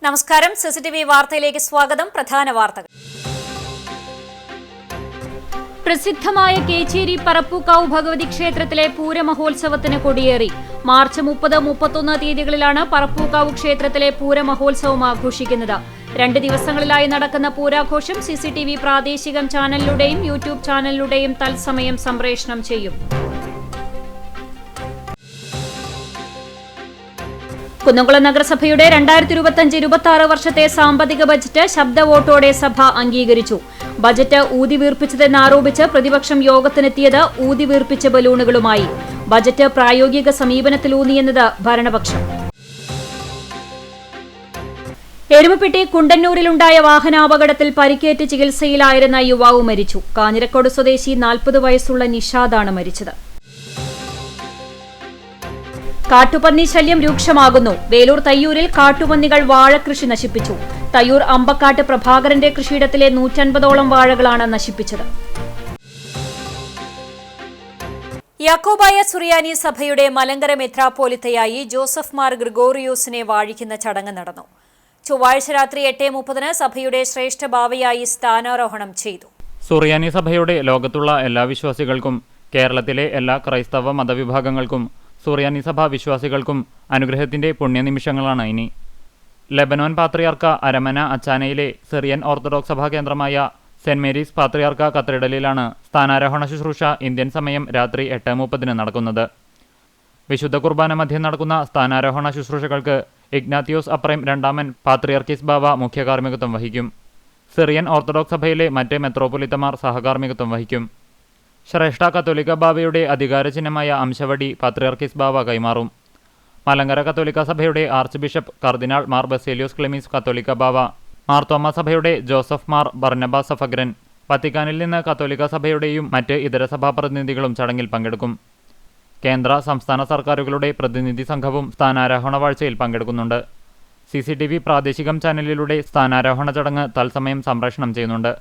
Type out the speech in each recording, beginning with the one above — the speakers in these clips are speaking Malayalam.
നമസ്കാരം. സിസിടിവി വാർത്തയിലേക്ക് സ്വാഗതം. പ്രധാന വാർത്തകൾ. പ്രസിദ്ധമായ കേച്ചേരി പറപ്പൂക്കാവ് ഭഗവതി ക്ഷേത്രത്തിലെ പൂരമഹോത്സവത്തിന് കൊടിയേറി. മാർച്ച് 30, 31 തീയതികളിലാണ് പറപ്പൂക്കാവ് ക്ഷേത്രത്തിലെ പൂരമഹോത്സവം ആഘോഷിക്കുന്നത്. 2 ദിവസങ്ങളിലായി നടക്കുന്ന പൂരാഘോഷം സിസിടിവി പ്രാദേശിക ചാനലിലൂടെയും യൂട്യൂബ് ചാനലിലൂടെയും തത്സമയം സംപ്രേഷണം ചെയ്യും. കുന്നംകുളം നഗരസഭയുടെ 2025-26 വർഷത്തെ സാമ്പത്തിക ബജറ്റ് ശബ്ദ വോട്ടോടെ സഭ അംഗീകരിച്ചു. ബജറ്റ് ഊതിവീർപ്പിച്ചതെന്നാരോപിച്ച് പ്രതിപക്ഷം യോഗത്തിനെത്തിയത് ഊതിവീർപ്പിച്ച ബലൂണുകളുമായി. ബജറ്റ് പ്രായോഗിക സമീപനത്തിലൂന്നിയെന്നത് ഭരണപക്ഷം. എരുമപ്പെട്ടി കുണ്ടന്നൂരിലുണ്ടായ വാഹനാപകടത്തിൽ പരിക്കേറ്റ് ചികിത്സയിലായിരുന്ന യുവാവ് മരിച്ചു. കാഞ്ഞിരക്കോട് സ്വദേശി 40 വയസ്സുള്ള നിഷാദാണ് മരിച്ചത്. കാട്ടുപന്നി ശല്യം രൂക്ഷമാകുന്നു. വേലൂർ തയ്യൂരിൽ കാട്ടുപന്നികൾ വാഴകൃഷി നശിപ്പിച്ചു. തയ്യൂർ അമ്പക്കാട്ട് പ്രഭാകരന്റെ കൃഷിയിടത്തിലെ 150ഓളം വാഴകളാണ് നശിപ്പിച്ചത്. യാക്കോബായ സുറിയാനി സഭയുടെ മലങ്കര മെത്രാപ്പോലിത്തയായി ജോസഫ് മാർ ഗ്രിഗോറിയോസിനെ വാഴിക്കുന്ന ചടങ്ങ് നടന്നു. ചൊവ്വാഴ്ച രാത്രി 8:30 സഭയുടെ ശ്രേഷ്ഠ ബാവയായി സ്ഥാനാരോഹണം ചെയ്തു. സുറിയാനി സഭയുടെ ലോകത്തുള്ള എല്ലാ വിശ്വാസികൾക്കും കേരളത്തിലെ എല്ലാ ക്രൈസ്തവ മതവിഭാഗങ്ങൾക്കും സുറിയാനി സഭ വിശ്വാസികൾക്കും അനുഗ്രഹത്തിന്റെ പുണ്യനിമിഷങ്ങളാണ് ഇനി. ലെബനോൻ പാത്രിയാർക്ക അരമന അച്ചാനയിലെ സിറിയൻ ഓർത്തഡോക്സ് സഭാ കേന്ദ്രമായ സെന്റ് മേരീസ് പാത്രിയാർക്ക കത്തീഡ്രലിലാണ് സ്ഥാനാരോഹണ ശുശ്രൂഷ ഇന്ത്യൻ സമയം രാത്രി 8:30 നടക്കുന്നത്. വിശുദ്ധ കുർബാന മധ്യം നടക്കുന്ന സ്ഥാനാരോഹണ ശുശ്രൂഷകൾക്ക് ഇഗ്നാത്തിയോസ് അപ്രൈം രണ്ടാമൻ പാത്രിയർക്കീസ് ബാവ മുഖ്യ കാർമ്മികത്വം വഹിക്കും. സിറിയൻ ഓർത്തഡോക്സ് സഭയിലെ മറ്റ് മെത്രോപൊലിത്തമാർ സഹകാർമ്മികത്വം വഹിക്കും. ശ്രേഷ്ഠ കത്തോലിക്ക ബാവയുടെ അധികാരചിഹ്നമായ അംശവടി പാത്രിയർക്കീസ് ബാവ കൈമാറും. മലങ്കര കത്തോലിക്ക സഭയുടെ ആർച്ച് ബിഷപ്പ് കർദിനാൾ മാർ ബസേലിയോസ് ക്ലെമീസ് കത്തോലിക്ക ബാവ, മാർത്തോമ സഭയുടെ ജോസഫ് മാർ ബർനബാസ് സഫഗ്രൻ, വത്തിക്കാനിൽ നിന്ന് കത്തോലിക്ക സഭയുടെയും മറ്റ് ഇതര സഭാ പ്രതിനിധികളും ചടങ്ങിൽ പങ്കെടുക്കും. കേന്ദ്ര സംസ്ഥാന സർക്കാരുകളുടെ പ്രതിനിധി സംഘവും സ്ഥാനാരോഹണ വാഴ്ചയിൽ പങ്കെടുക്കുന്നുണ്ട്. സിസിടിവി പ്രാദേശിക ചാനലിലൂടെ സ്ഥാനാരോഹണ ചടങ്ങ് തത്സമയം സംപ്രേഷണം ചെയ്യുന്നുണ്ട്.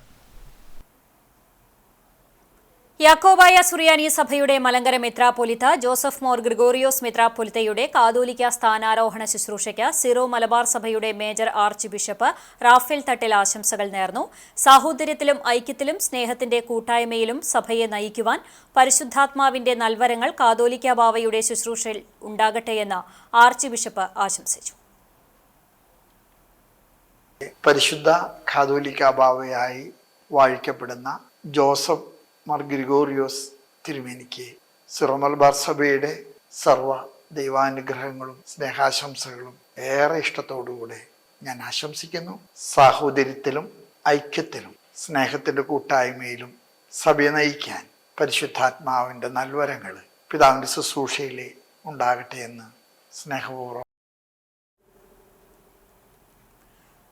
യാക്കോബായ സുറിയാനി സഭയുടെ മലങ്കര മെത്രാപ്പൊലിത്ത ജോസഫ് മോർ ഗ്രിഗോറിയോസ് മെത്രാപ്പൊലിത്തയുടെ കാതോലിക്ക സ്ഥാനാരോഹണ ശുശ്രൂഷയ്ക്ക് സിറോ മലബാർ സഭയുടെ major arch bishop Raphael Thattil ആശംസകൾ നേർന്നു. സാഹോദര്യത്തിലും ഐക്യത്തിലും സ്നേഹത്തിന്റെ കൂട്ടായ്മയിലും സഭയെ നയിക്കുവാൻ പരിശുദ്ധാത്മാവിന്റെ നൽവരങ്ങൾ കാതോലിക്ക ബാവയുടെ ശുശ്രൂഷയിൽ ഉണ്ടാകട്ടെയെന്ന് ആർച്ച് ബിഷപ്പ് ആശംസിച്ചു. പരിശുദ്ധ കാതോലിക്ക ബാവയായി വാഴിക്കപ്പെടുന്ന ജോസഫ് മാർ ഗ്രിഗോറിയോസ് തിരുമേനിക്ക് സിറോ മലബാർ സഭയുടെ സർവ്വ ദൈവാനുഗ്രഹങ്ങളും സ്നേഹാശംസകളും ഏറെ ഇഷ്ടത്തോടുകൂടെ ഞാൻ ആശംസിക്കുന്നു. സാഹോദര്യത്തിലും ഐക്യത്തിലും സ്നേഹത്തിന്റെ കൂട്ടായ്മയിലും സഭയെ നയിക്കാൻ പരിശുദ്ധാത്മാവിന്റെ നൽവരങ്ങൾ പിതാവിന്റെ ശുശ്രൂഷയിൽ ഉണ്ടാകട്ടെ എന്ന് സ്നേഹപൂർവ്വം.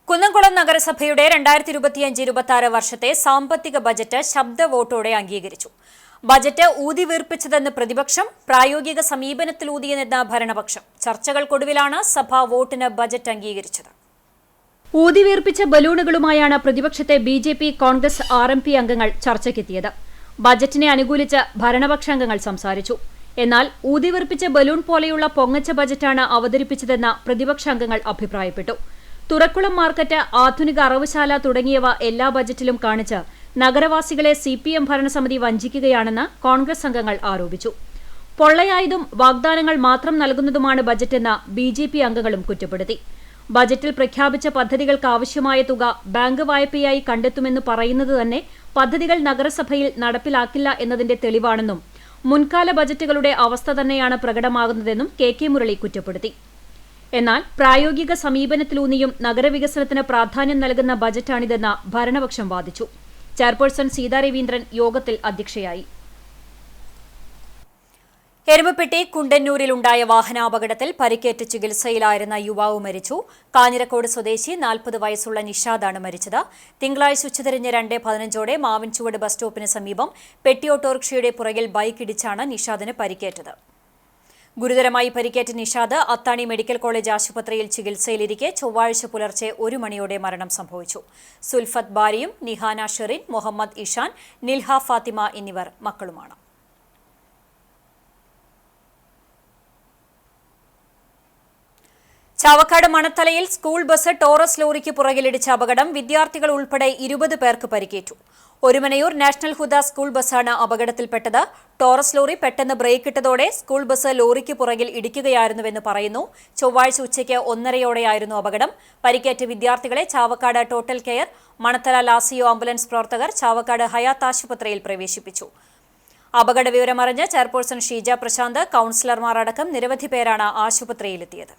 കുന്നംകുളം നഗരസഭയുടെ 2025-26 വർഷത്തെ സാമ്പത്തിക ബജറ്റ് ശബ്ദ വോട്ടോടെ അംഗീകരിച്ചു. ബജറ്റ് ഊതിവീർപ്പിച്ചതെന്ന് പ്രതിപക്ഷം, പ്രായോഗിക സമീപനത്തിലൂതിയെന്ന് ഭരണപക്ഷം. ചർച്ചകൾക്കൊടുവിലാണ് സഭ വോട്ടിന് ബജറ്റ് അംഗീകരിച്ചത്. ഊതിവീർപ്പിച്ച ബലൂണുകളുമായാണ് പ്രതിപക്ഷത്തെ BJP, കോൺഗ്രസ്, RMP അംഗങ്ങൾ ചർച്ചയ്ക്കെത്തിയത്. ബജറ്റിനെ അനുകൂലിച്ച് ഭരണപക്ഷാംഗങ്ങൾ സംസാരിച്ചു. എന്നാൽ ഊതിവീർപ്പിച്ച ബലൂൺ പോലെയുള്ള പൊങ്ങച്ച ബജറ്റാണ് അവതരിപ്പിച്ചതെന്ന് പ്രതിപക്ഷാംഗങ്ങൾ അഭിപ്രായപ്പെട്ടു. തുറക്കുളം മാർക്കറ്റ്, ആധുനിക അറവുശാല തുടങ്ങിയവ എല്ലാ ബജറ്റിലും കാണിച്ച് നഗരവാസികളെ CPM ഭരണസമിതി വഞ്ചിക്കുകയാണെന്ന് കോൺഗ്രസ് അംഗങ്ങൾ ആരോപിച്ചു. പൊള്ളയായതും വാഗ്ദാനങ്ങൾ മാത്രം നൽകുന്നതുമാണ് ബജറ്റെന്ന് BJP അംഗങ്ങളും കുറ്റപ്പെടുത്തി. ബജറ്റിൽ പ്രഖ്യാപിച്ച പദ്ധതികൾക്ക് ആവശ്യമായ തുക ബാങ്ക് വായ്പയായി കണ്ടെത്തുമെന്ന് പറയുന്നത് തന്നെ പദ്ധതികൾ നഗരസഭയിൽ നടപ്പിലാക്കില്ല എന്നതിന്റെ തെളിവാണെന്നും മുൻകാല ബജറ്റുകളുടെ അവസ്ഥ തന്നെയാണ് പ്രകടമാകുന്നതെന്നും KK മുരളി കുറ്റപ്പെടുത്തി. എന്നാൽ പ്രായോഗിക സമീപനത്തിലൂന്നിയും നഗരവികസനത്തിന് പ്രാധാന്യം നൽകുന്ന ബജറ്റാണിതെന്ന് ഭരണപക്ഷം വാദിച്ചു. ചെയർപേഴ്സൺ സീതാ രവീന്ദ്രൻ യോഗത്തിൽ അധ്യക്ഷയായി. എരുമപ്പെട്ടി കുണ്ടന്നൂരിലുണ്ടായ വാഹനാപകടത്തിൽ പരിക്കേറ്റ് ചികിത്സയിലായിരുന്ന യുവാവ് മരിച്ചു. കാഞ്ഞിരക്കോട് സ്വദേശി 40 വയസ്സുള്ള നിഷാദാണ് മരിച്ചത്. തിങ്കളാഴ്ച ഉച്ചതിരിഞ്ഞ് 2:15 മാവിൻചുവട് ബസ് സ്റ്റോപ്പിന് സമീപം പെട്ടി ഓട്ടോറിക്ഷയുടെ പുറകിൽ ബൈക്ക് ഇടിച്ചാണ് നിഷാദിന് പരിക്കേറ്റത്. ഗുരുതരമായി പരിക്കേറ്റ നിഷാദ് അത്താണി മെഡിക്കൽ കോളേജ് ആശുപത്രിയിൽ ചികിത്സയിലിരിക്കെ ചൊവ്വാഴ്ച പുലർച്ചെ 1 മണിയോടെ മരണം സംഭവിച്ചു. സുൽഫത്ത് ബാരിയും നിഹാന ഷെറിൻ, മുഹമ്മദ് ഇഷാൻ, നിൽഹ ഫാത്തിമ എന്നിവർ മക്കളുമാണ്. ചാവക്കാട് മണത്തലയിൽ സ്കൂൾ ബസ് ടോറസ് ലോറിക്ക് പുറകിലിടിച്ച അപകടം വിദ്യാർത്ഥികൾ ഉൾപ്പെടെ 20 പേർക്ക് പരിക്കേറ്റു. ഒരുമനയൂർ നാഷണൽ ഹുദ സ്കൂൾ ബസ്സാണ് അപകടത്തിൽപ്പെട്ടത്. ടോറസ് ലോറി പെട്ടെന്ന് ബ്രേക്കിട്ടതോടെ സ്കൂൾ ബസ് ലോറിക്ക് പുറകിൽ ഇടിക്കുകയായിരുന്നുവെന്ന് പറയുന്നു. ചൊവ്വാഴ്ച ഉച്ചയ്ക്ക് 1:30യോടെയായിരുന്നു അപകടം. പരിക്കേറ്റ വിദ്യാർത്ഥികളെ Chavakkad total care, Manathala Lazio ambulance പ്രവർത്തകർ ചാവക്കാട് ഹയാത്ത് ആശുപത്രിയിൽ പ്രവേശിപ്പിച്ചു. അപകട വിവരമറിഞ്ഞ് ചെയർപേഴ്സൺ ഷീജ പ്രശാന്ത്, കൌൺസിലർമാർ അടക്കം നിരവധി പേരാണ് ആശുപത്രിയിലെത്തിയത്.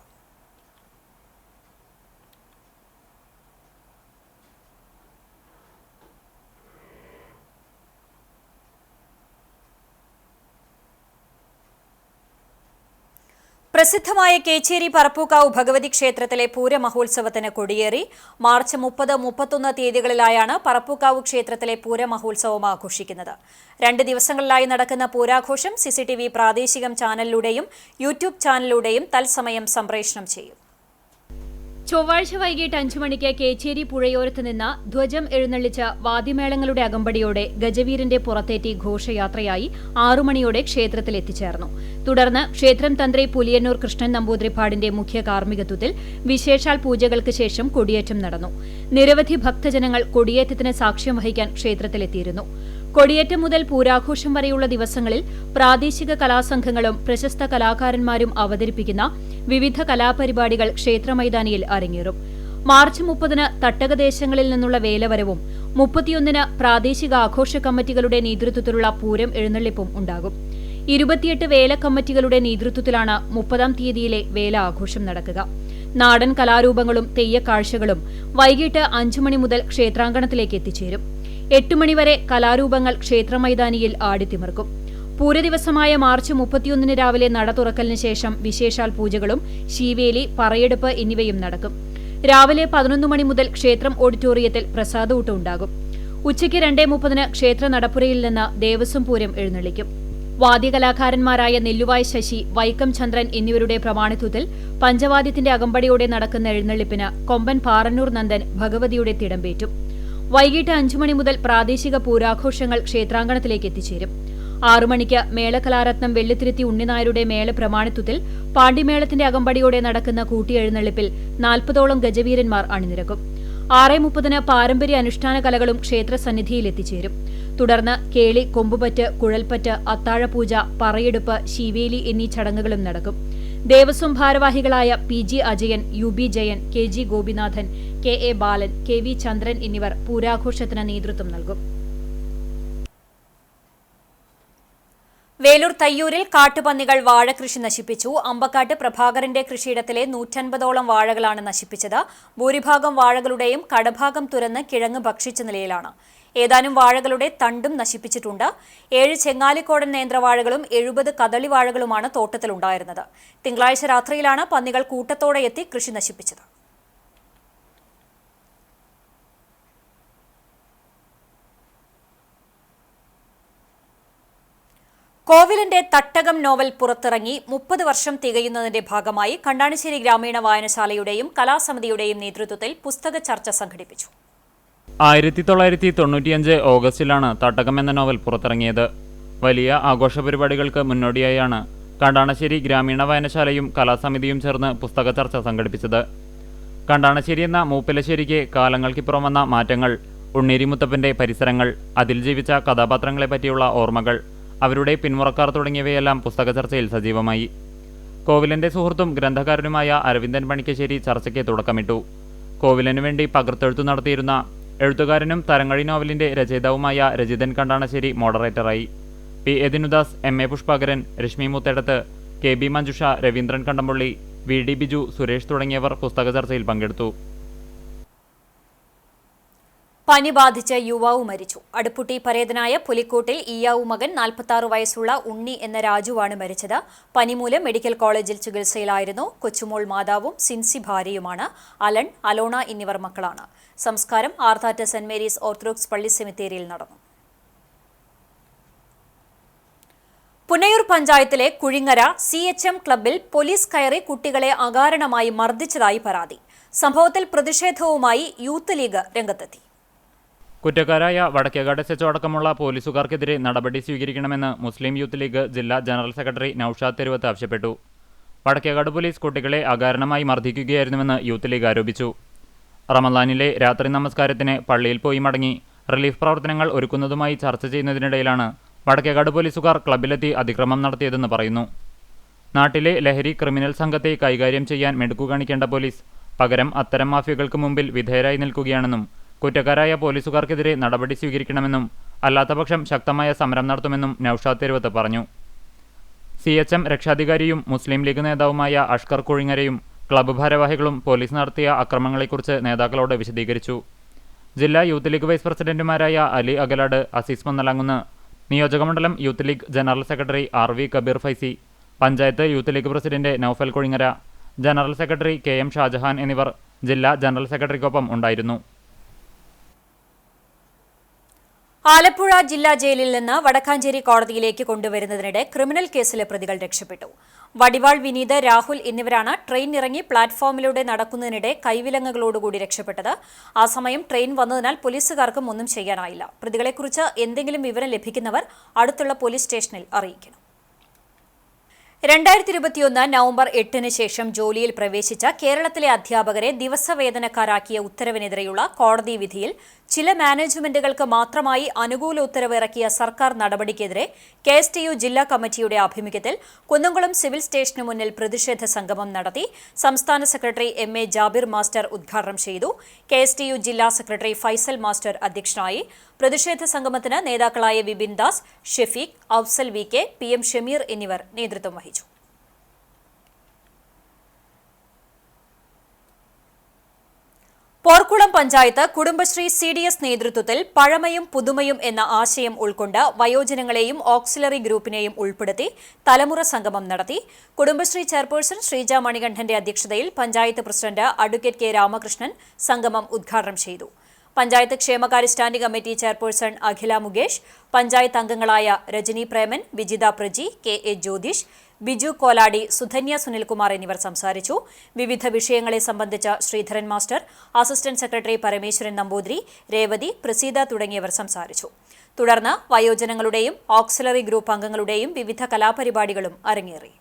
പ്രസിദ്ധമായ കേച്ചേരി പറപ്പൂക്കാവ് ഭഗവതി ക്ഷേത്രത്തിലെ പൂരമഹോത്സവത്തിന് കൊടിയേറി. മാർച്ച് 30, 31 തീയതികളിലായാണ് പറപ്പൂക്കാവ് ക്ഷേത്രത്തിലെ പൂരമഹോത്സവം ആഘോഷിക്കുന്നത്. 2 ദിവസങ്ങളിലായി നടക്കുന്ന പൂരാഘോഷം CCTV പ്രാദേശിക ചാനലിലൂടെയും യൂട്യൂബ് ചാനലിലൂടെയും തത്സമയം സംപ്രേഷണം ചെയ്യും. ചൊവ്വാഴ്ച വൈകിട്ട് 5 മണിക്ക് കേച്ചേരി പുഴയോരത്ത് നിന്ന് ധ്വജം എഴുന്നള്ളിച്ച വാദ്യമേളങ്ങളുടെ അകമ്പടിയോടെ ഗജവീരന്റെ പുറത്തേറ്റി ഘോഷയാത്രയായി 6 മണിയോടെ ക്ഷേത്രത്തിൽ എത്തിച്ചേർന്നു. തുടർന്ന് ക്ഷേത്രം തന്ത്രി പുലിയന്നൂർ കൃഷ്ണൻ നമ്പൂതിരിപ്പാടിന്റെ മുഖ്യ കാർമ്മികത്വത്തിൽ വിശേഷാൽ പൂജകൾക്ക് ശേഷം കൊടിയേറ്റം നടന്നു. നിരവധി ഭക്തജനങ്ങൾ കൊടിയേറ്റത്തിന് സാക്ഷ്യം വഹിക്കാൻ ക്ഷേത്രത്തിലെത്തിയിരുന്നു. കൊടിയേറ്റം മുതൽ പൂരാഘോഷം വരെയുള്ള ദിവസങ്ങളിൽ പ്രാദേശിക കലാസംഘങ്ങളും പ്രശസ്ത കലാകാരന്മാരും അവതരിപ്പിക്കുന്ന വിവിധ കലാപരിപാടികൾ ക്ഷേത്രമൈതാനിയിൽ അരങ്ങേറും. മാർച്ച് 30-ന് തട്ടകദേശങ്ങളിൽ നിന്നുള്ള വേലവരവും 31-ന് പ്രാദേശിക ആഘോഷ കമ്മിറ്റികളുടെ നേതൃത്വത്തിലുള്ള പൂരം എഴുന്നള്ളിപ്പും ഉണ്ടാകും. 28 വേല കമ്മിറ്റികളുടെ നേതൃത്വത്തിലാണ് 30-ാം തീയതിയിലെ വേല ആഘോഷം നടക്കുക. നാടൻ കലാരൂപങ്ങളും തെയ്യക്കാഴ്ചകളും വൈകിട്ട് 5 മണി മുതൽ ക്ഷേത്രാങ്കണത്തിലേക്ക് എത്തിച്ചേരും. 8 മണിവരെ കലാരൂപങ്ങൾ ക്ഷേത്രമൈതാനിയിൽ ആടിത്തിമിർക്കും. പൂരദിവസമായ മാർച്ച് 31-ന് രാവിലെ നട തുറക്കലിന് ശേഷം വിശേഷാൽ പൂജകളും ശീവേലി, പറയെടുപ്പ് എന്നിവയും നടക്കും. രാവിലെ 11 മണി മുതൽ ക്ഷേത്രം ഓഡിറ്റോറിയത്തിൽ പ്രസാദൂട്ട് ഉണ്ടാകും. ഉച്ചയ്ക്ക് 2:30-ന് ക്ഷേത്ര നടപ്പുരയിൽ നിന്ന് ദേവസ്വം പൂരം എഴുന്നള്ളിക്കും. വാദ്യകലാകാരന്മാരായ നെല്ലുവായ് ശശി, വൈക്കം ചന്ദ്രൻ എന്നിവരുടെ പ്രമാണിത്വത്തിൽ പഞ്ചവാദ്യത്തിന്റെ അകമ്പടിയോടെ നടക്കുന്ന എഴുന്നള്ളിപ്പിന് കൊമ്പൻ പാറന്നൂർ നന്ദൻ ഭഗവതിയുടെ തിടമ്പേറ്റും. വൈകിട്ട് 5 മണി മുതൽ പ്രാദേശിക പൂരാഘോഷങ്ങൾ ക്ഷേത്രാങ്കണത്തിലേക്ക് എത്തിച്ചേരും. 6 മണിക്ക് മേളകലാരത്നം വെള്ളിത്തിരുത്തി ഉണ്ണിനായരുടെ മേള പ്രമാണിത്വത്തിൽ പാണ്ടിമേളത്തിന്റെ അകമ്പടിയോടെ നടക്കുന്ന കൂട്ടിയെഴുന്നള്ളിപ്പിൽ 40ഓളം ഗജവീരന്മാർ അണിനിരക്കും. 6:30-ന് പാരമ്പര്യ അനുഷ്ഠാന കലകളും ക്ഷേത്രസന്നിധിയിൽ എത്തിച്ചേരും. തുടർന്ന് കേളി, കൊമ്പുപറ്റ്, കുഴൽപ്പറ്റ്, അത്താഴപൂജ, പറയെടുപ്പ്, ശീവേലി എന്നീ ചടങ്ങുകളും നടക്കും. ദേവസ്വം ഭാരവാഹികളായ PG Ajayan, UB Jayan, KG Gopinathan, KA ബാലൻ, KV ചന്ദ്രൻ എന്നിവർ പൂരാഘോഷത്തിന് നേതൃത്വം നൽകും. വേലൂർ തയ്യൂരിൽ കാട്ടുപന്നികൾ വാഴകൃഷി നശിപ്പിച്ചു. അമ്പക്കാട്ട് പ്രഭാകരന്റെ കൃഷിയിടത്തിലെ 150ഓളം വാഴകളാണ് നശിപ്പിച്ചത്. ഭൂരിഭാഗം വാഴകളുടെയും കടഭാഗം തുരന്ന് കിഴങ്ങ് ഭക്ഷിച്ച നിലയിലാണ്. ഏതാനും വാഴകളുടെ തണ്ടും നശിപ്പിച്ചിട്ടുണ്ട്. 7 ചെങ്ങാലിക്കോടൻ നേന്ത്രവാഴകളും 70 കദളിവാഴകളുമാണ് തോട്ടത്തിലുണ്ടായിരുന്നത്. തിങ്കളാഴ്ച രാത്രിയിലാണ് പന്നികൾ കൂട്ടത്തോടെ എത്തി കൃഷി നശിപ്പിച്ചത്. കോവിലിന്റെ തട്ടകം നോവൽ പുറത്തിറങ്ങി 30 വർഷം തികയുന്നതിന്റെ ഭാഗമായി കണ്ടാണിശ്ശേരി ഗ്രാമീണ വായനശാലയുടെയും കലാസമിതിയുടെയും നേതൃത്വത്തിൽ പുസ്തക ചർച്ച സംഘടിപ്പിച്ചു. 1995 ഓഗസ്റ്റിലാണ് തട്ടകം എന്ന നോവൽ പുറത്തിറങ്ങിയത്. വലിയ ആഘോഷ പരിപാടികൾക്ക് മുന്നോടിയായാണ് കണ്ടാണശ്ശേരി ഗ്രാമീണ വായനശാലയും കലാസമിതിയും ചേർന്ന് പുസ്തക ചർച്ച സംഘടിപ്പിച്ചത്. കണ്ടാണശ്ശേരി എന്ന മൂപ്പിലശ്ശേരിക്ക് കാലങ്ങൾക്കിപ്പുറം വന്ന മാറ്റങ്ങൾ, ഉണ്ണേരി മുത്തപ്പന്റെ പരിസരങ്ങൾ, അതിൽ ജീവിച്ച കഥാപാത്രങ്ങളെ പറ്റിയുള്ള ഓർമ്മകൾ, അവരുടെ പിന്മുറക്കാർ തുടങ്ങിയവയെല്ലാം പുസ്തക ചർച്ചയിൽ സജീവമായി. കോവിലന്റെ സുഹൃത്തും ഗ്രന്ഥകാരനുമായ അരവിന്ദൻ പണിക്കശ്ശേരി ചർച്ചയ്ക്ക് തുടക്കമിട്ടു. കോവിലനു വേണ്ടി പകർത്തെഴുത്തു നടത്തിയിരുന്ന എഴുത്തുകാരനും തരങ്ങഴി നോവലിന്റെ രചയിതാവുമായ Rajithan Kandanassery മോഡറേറ്ററായി. P. യതിനുദാസ്, MA Pushpakaran, Rashmi Muthedath, KB Manjusha, Raveendran കണ്ടമ്പള്ളി, VD Biju, Suresh തുടങ്ങിയവർ പുസ്തക ചർച്ചയിൽ പങ്കെടുത്തു. പനി ബാധിച്ച് യുവാവ് മരിച്ചു. അടുപ്പുട്ടി പരേതനായ പുലിക്കോട്ടിൽ ഈയാവു മകൻ 46 വയസ്സുള്ള ഉണ്ണി എന്ന രാജുവാണ് മരിച്ചത്. പനി മൂലം മെഡിക്കൽ കോളേജിൽ ചികിത്സയിലായിരുന്നു. കൊച്ചുമോൾ മാതാവും സിൻസി ഭാര്യയുമാണ്. അലൺ, അലോണ എന്നിവർ മക്കളാണ്. സംസ്കാരം ആർത്താറ്റ് സെന്റ് മേരീസ് ഓർത്തഡോക്സ് പള്ളി സെമിത്തേരിയിൽ നടന്നു. പുന്നയൂർ പഞ്ചായത്തിലെ കുഴിങ്ങര CHM ക്ലബ്ബിൽ പോലീസ് കയറി കുട്ടികളെ അകാരണമായി മർദ്ദിച്ചതായി പരാതി. സംഭവത്തിൽ പ്രതിഷേധവുമായി യൂത്ത് ലീഗ് രംഗത്തെത്തി. കുറ്റക്കാരായ വടക്കേകാട് SHO അടക്കമുള്ള പോലീസുകാർക്കെതിരെ നടപടി സ്വീകരിക്കണമെന്ന് മുസ്ലിം യൂത്ത് ലീഗ് ജില്ലാ ജനറൽ സെക്രട്ടറി നൌഷാദ് തെരുവത്ത് ആവശ്യപ്പെട്ടു. വടക്കേകാട് പോലീസ് കുട്ടികളെ അകാരണമായി മർദ്ദിക്കുകയായിരുന്നുവെന്ന് യൂത്ത് ലീഗ് ആരോപിച്ചു. റമദാനിലെ രാത്രി നമസ്കാരത്തിന് പള്ളിയിൽ പോയി മടങ്ങി റിലീഫ് പ്രവർത്തനങ്ങൾ ഒരുക്കുന്നതുമായി ചർച്ച ചെയ്യുന്നതിനിടയിലാണ് വടക്കേകാട് പോലീസുകാർ ക്ലബിലെത്തി അതിക്രമം നടത്തിയതെന്ന് പറയുന്നു. നാട്ടിലെ ലഹരി ക്രിമിനൽ സംഘത്തെ കൈകാര്യം ചെയ്യാൻ മിടുക്കു കാണിക്കേണ്ട പോലീസ് പകരം അത്തരം മാഫിയകൾക്ക് മുമ്പിൽ വിധേയരായി നിൽക്കുകയാണെന്നും കുറ്റക്കാരായ പോലീസുകാർക്കെതിരെ നടപടി സ്വീകരിക്കണമെന്നും അല്ലാത്തപക്ഷം ശക്തമായ സമരം നടത്തുമെന്നും നൌഷാദ് തെരുവത്ത് പറഞ്ഞു. CHM രക്ഷാധികാരിയും മുസ്ലിം ലീഗ് നേതാവുമായ അഷ്കർ കുഴിങ്ങരയും ക്ലബ്ബ് ഭാരവാഹികളും പോലീസ് നടത്തിയ അക്രമങ്ങളെക്കുറിച്ച് നേതാക്കളോട് വിശദീകരിച്ചു. ജില്ലാ യൂത്ത് ലീഗ് വൈസ് പ്രസിഡന്റുമാരായ അലി അകലാട്, അസീസ് മന്നലാങ്കുന്ന്, നിയോജകമണ്ഡലം youth league general secretary RV Kabeer Faizy, panchayat youth league president Noufal Kuzhingara, general secretary KM Shajahan എന്നിവർ ജില്ലാ ജനറൽ സെക്രട്ടറിക്കൊപ്പം ഉണ്ടായിരുന്നു. ആലപ്പുഴ ജില്ലാ ജയിലിൽ നിന്ന് വടക്കാഞ്ചേരി കോടതിയിലേക്ക് കൊണ്ടുവരുന്നതിനിടെ ക്രിമിനൽ കേസിലെ പ്രതികൾ രക്ഷപ്പെട്ടു. വടിവാൾ വിനീത്, രാഹുൽ എന്നിവരാണ് ട്രെയിനിറങ്ങി പ്ലാറ്റ്ഫോമിലൂടെ നടക്കുന്നതിനിടെ കൈവിലങ്ങുകളോടുകൂടി രക്ഷപ്പെട്ടത്. ആ സമയം ട്രെയിൻ വന്നതിനാൽ പോലീസുകാർക്കും ഒന്നും ചെയ്യാനായില്ല. പ്രതികളെക്കുറിച്ച് എന്തെങ്കിലും വിവരം ലഭിക്കുന്നവർ അടുത്തുള്ള പോലീസ് സ്റ്റേഷനിൽ അറിയിക്കണം. 2021 നവംബർ 8-ന് ശേഷം ജോലിയിൽ പ്രവേശിച്ച കേരളത്തിലെ അധ്യാപകരെ ദിവസവേതനക്കാരാക്കിയ ഉത്തരവിനെതിരെയുള്ള കോടതി വിധിയിൽ ചില മാനേജ്മെന്റുകൾക്ക് മാത്രമായി അനുകൂല ഉത്തരവ് ഇറക്കിയ സർക്കാർ നടപടിക്കെതിരെ KSTU ജില്ലാ കമ്മിറ്റിയുടെ ആഭിമുഖ്യത്തിൽ കുന്നംകുളം സിവിൽ സ്റ്റേഷനു മുന്നിൽ പ്രതിഷേധ സംഗമം നടത്തി. സംസ്ഥാന സെക്രട്ടറി MA ജാബിർ മാസ്റ്റർ ഉദ്ഘാടനം ചെയ്തു. KSTU ജില്ലാ സെക്രട്ടറി ഫൈസൽ മാസ്റ്റർ അധ്യക്ഷനായി. പ്രതിഷേധ സംഗമത്തിന് നേതാക്കളായ വിപിൻ ദാസ്, ഷെഫീഖ്, അഫ്സൽ VK, PM ഷമീർ എന്നിവർ നേതൃത്വം വഹിച്ചു. പോർക്കുളം പഞ്ചായത്ത് കുടുംബശ്രീ CDS നേതൃത്വത്തിൽ പഴമയും പുതുമയും എന്ന ആശയം ഉൾക്കൊണ്ട് വയോജനങ്ങളെയും ഓക്സിലറി ഗ്രൂപ്പിനെയും ഉൾപ്പെടുത്തി തലമുറ സംഗമം നടത്തി. കുടുംബശ്രീ ചെയർപേഴ്സൺ ശ്രീജ മണികണ്ഠന്റെ അധ്യക്ഷതയിൽ panchayat president advocate K Ramakrishnan സംഗമം ഉദ്ഘാടനം ചെയ്തു. പഞ്ചായത്ത് ക്ഷേമകാര്യ സ്റ്റാൻഡിംഗ് കമ്മിറ്റി ചെയർപേഴ്സൺ അഖില മുകേഷ്, പഞ്ചായത്ത് അംഗങ്ങളായ രജനി പ്രേമൻ, വിജിത പ്രജി, KA ജ്യോതിഷ്, ബിജു കോലാടി, സുധന്യ സുനിൽകുമാർ എന്നിവർ സംസാരിച്ചു. വിവിധ വിഷയങ്ങളെ സംബന്ധിച്ച് Sreedharan master, assistant secretary Parameswaran Namboothiri, Revathi, Praseetha തുടങ്ങിയവർ സംസാരിച്ചു. തുടർന്ന് വയോജനങ്ങളുടെയും ഓക്സിലറി ഗ്രൂപ്പ് അംഗങ്ങളുടെയും വിവിധ കലാപരിപാടികളും അരങ്ങേറി.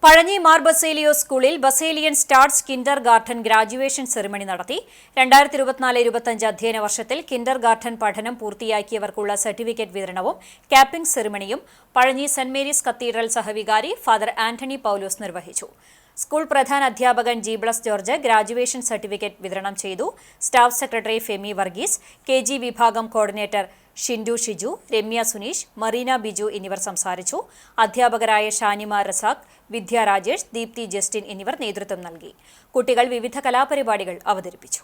പഴഞ്ഞി മാർ ബസേലിയോസ് സ്കൂളിൽ Baselian stars kindergarten graduation ceremony നടത്തി. 2024-25 അധ്യയന വർഷത്തിൽ കിൻഡർ ഗാർട്ടൻ പഠനം പൂർത്തിയാക്കിയവർക്കുള്ള സർട്ടിഫിക്കറ്റ് വിതരണവും ക്യാപ്പിംഗ് സെറിമണിയും പഴഞ്ഞി സെന്റ് മേരീസ് കത്തീഡ്രൽ സഹവികാരി ഫാദർ ആന്റണി പൌലോസ് നിർവഹിച്ചു. സ്കൂൾ പ്രധാന അധ്യാപകൻ G. ജോർജ് ഗ്രാജുവേഷൻ സർട്ടിഫിക്കറ്റ് വിതരണം ചെയ്തു. Staff secretary Femi Varghese, KG വിഭാഗം കോർഡിനേറ്റർ ഷിൻഡു ഷിജു, രമ്യ സുനീഷ്, മറീന ബിജു എന്നിവർ സംസാരിച്ചു. അധ്യാപകരായ ഷാനിമ റസാഖ്, വിദ്യ രാജേഷ്, ദീപ്തി ജസ്റ്റിൻ എന്നിവർ നേതൃത്വം നൽകി. കുട്ടികൾ വിവിധ കലാപരിപാടികൾ അവതരിപ്പിച്ചു.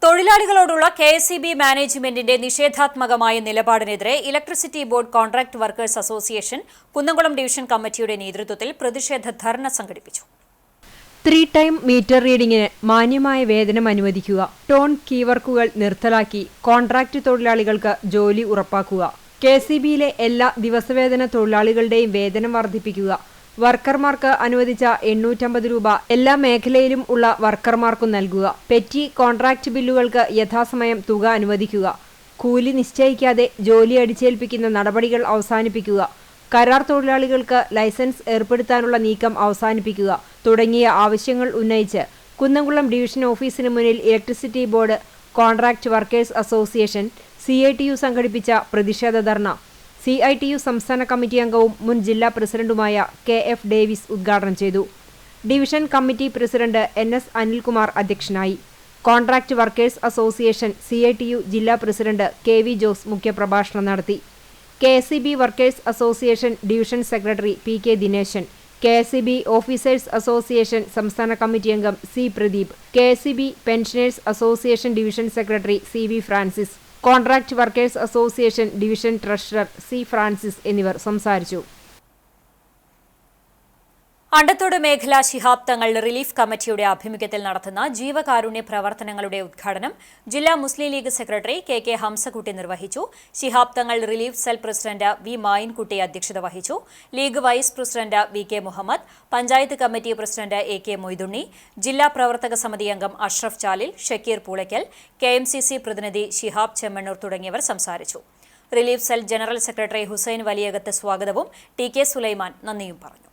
തൊഴിലാളികളോടുള്ള KSEB മാനേജ്മെന്റിന്റെ നിഷേധാത്മകമായ നിലപാടിനെതിരെ electricity board contract workers association Kunnamkulam division കമ്മിറ്റിയുടെ നേതൃത്വത്തിൽ പ്രതിഷേധ ധർണ സംഘടിപ്പിച്ചു. 3 ടൈം മീറ്റർ റീഡിംഗിന് മാന്യമായ വേതനം അനുവദിക്കുക, ടോൺ കീവർക്കുകൾ നിർത്തലാക്കി കോൺട്രാക്ട് തൊഴിലാളികൾക്ക് ജോലി ഉറപ്പാക്കുക, KSEBയിലെ എല്ലാ ദിവസവേതന തൊഴിലാളികളുടെയും വേതനം വർദ്ധിപ്പിക്കുക, വർക്കർമാർക്ക് അനുവദിച്ച 850 രൂപ എല്ലാ മേഖലയിലും ഉള്ള വർക്കർമാർക്കും നൽകുക, പെറ്റി കോൺട്രാക്ട് ബില്ലുകൾക്ക് യഥാസമയം തുക അനുവദിക്കുക, കൂലി നിശ്ചയിക്കാതെ ജോലി അടിച്ചേൽപ്പിക്കുന്ന നടപടികൾ അവസാനിപ്പിക്കുക, കരാർ തൊഴിലാളികൾക്ക് ലൈസൻസ് ഏർപ്പെടുത്താനുള്ള നീക്കം അവസാനിപ്പിക്കുക തുടങ്ങിയ ആവശ്യങ്ങൾ ഉന്നയിച്ച് കുന്നംകുളം ഡിവിഷൻ ഓഫീസിന് മുന്നിൽ electricity board contract workers association CITU സംഘടിപ്പിച്ച പ്രതിഷേധ ധർണ CITU സംസ്ഥാന കമ്മിറ്റി അംഗവും മുൻ ജില്ലാ പ്രസിഡന്റുമായ KF ഡേവിസ് ഉദ്ഘാടനം ചെയ്തു. Division committee president NS Anilkumar അധ്യക്ഷനായി. കോൺട്രാക്ട് വർക്കേഴ്സ് അസോസിയേഷൻ CITU ജില്ലാ പ്രസിഡന്റ് KV ജോസ് മുഖ്യപ്രഭാഷണം നടത്തി. KSEB workers association division secretary PK Dineshan, KSEB officers association സംസ്ഥാന കമ്മിറ്റി അംഗം C Pradeep, KSEB pensioners association division secretary CV Francis, contract workers association division treasurer C Francis എന്നിവർ സംസാരിച്ചു. അണ്ടത്തോട് മേഖലാ ശിഹാബ് തങ്ങൾ റിലീഫ് കമ്മിറ്റിയുടെ ആഭിമുഖ്യത്തിൽ നടത്തുന്ന ജീവകാരുണ്യ പ്രവർത്തനങ്ങളുടെ ഉദ്ഘാടനം ജില്ലാ മുസ്ലിം ലീഗ് സെക്രട്ടറി കെ ഹംസക്കുട്ടി നിർവഹിച്ചു. Shihab Thangal relief cell president V Mayinkutty അധ്യക്ഷത വഹിച്ചു. League vice president V Muhammad, panchayat committee president A Moidunni, ജില്ലാ പ്രവർത്തക സമിതി അംഗം അഷ്റഫ് ചാലിൽ, ഷക്കീർ പൂളയ്ക്കൽ, KMCC പ്രതിനിധി ശിഹാബ് ചെമ്മണ്ണൂർ തുടങ്ങിയവർ സംസാരിച്ചു. Relief cell general secretary Hussain Valiyakath സ്വാഗതവും TK സുലൈമാൻ നന്ദിയും പറഞ്ഞു.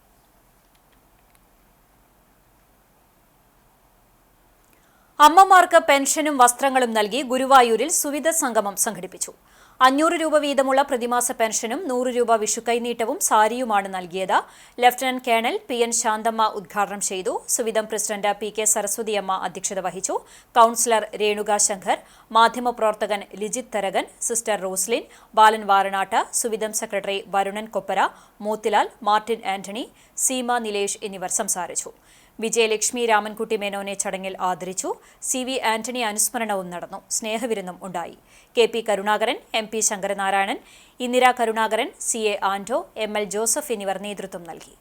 അമ്മമാർക്ക് പെൻഷനും വസ്ത്രങ്ങളും നൽകി ഗുരുവായൂരിൽ സുവിധ സംഗമം സംഘടിപ്പിച്ചു. 500 രൂപ വീതമുള്ള പ്രതിമാസ പെൻഷനും 100 രൂപ വിഷുക്കൈനീട്ടവും സാരിയുമാണ് നൽകിയത്. ലഫ്റ്റനന്റ് കേണൽ PN ശാന്തമ്മ ഉദ്ഘാടനം ചെയ്തു. സുവിധം പ്രസിഡന്റ് PK സരസ്വതിയമ്മ അധ്യക്ഷത വഹിച്ചു. കൌൺസിലർ രേണുക ശങ്കർ, മാധ്യമപ്രവർത്തകൻ ലിജിത് തരകൻ, സിസ്റ്റർ റോസ്ലിൻ, ബാലൻ വാരണാട്ട്, സുവിധം സെക്രട്ടറി വരുണൻ കൊപ്പര, മോത്തിലാൽ, മാർട്ടിൻ ആന്റണി, സീമ നിലേഷ് എന്നിവർ സംസാരിച്ചു. വിജയലക്ഷ്മി രാമൻകുട്ടി മേനോനെ ചടങ്ങിൽ ആദരിച്ചു. CV ആന്റണി അനുസ്മരണവും നടന്നു. സ്നേഹവിരുന്നും ഉണ്ടായി. KP Karunakaran, MP Sankaranarayanan, Indira Karunakaran, CA Anto, ML Joseph എന്നിവർ നേതൃത്വം നൽകി.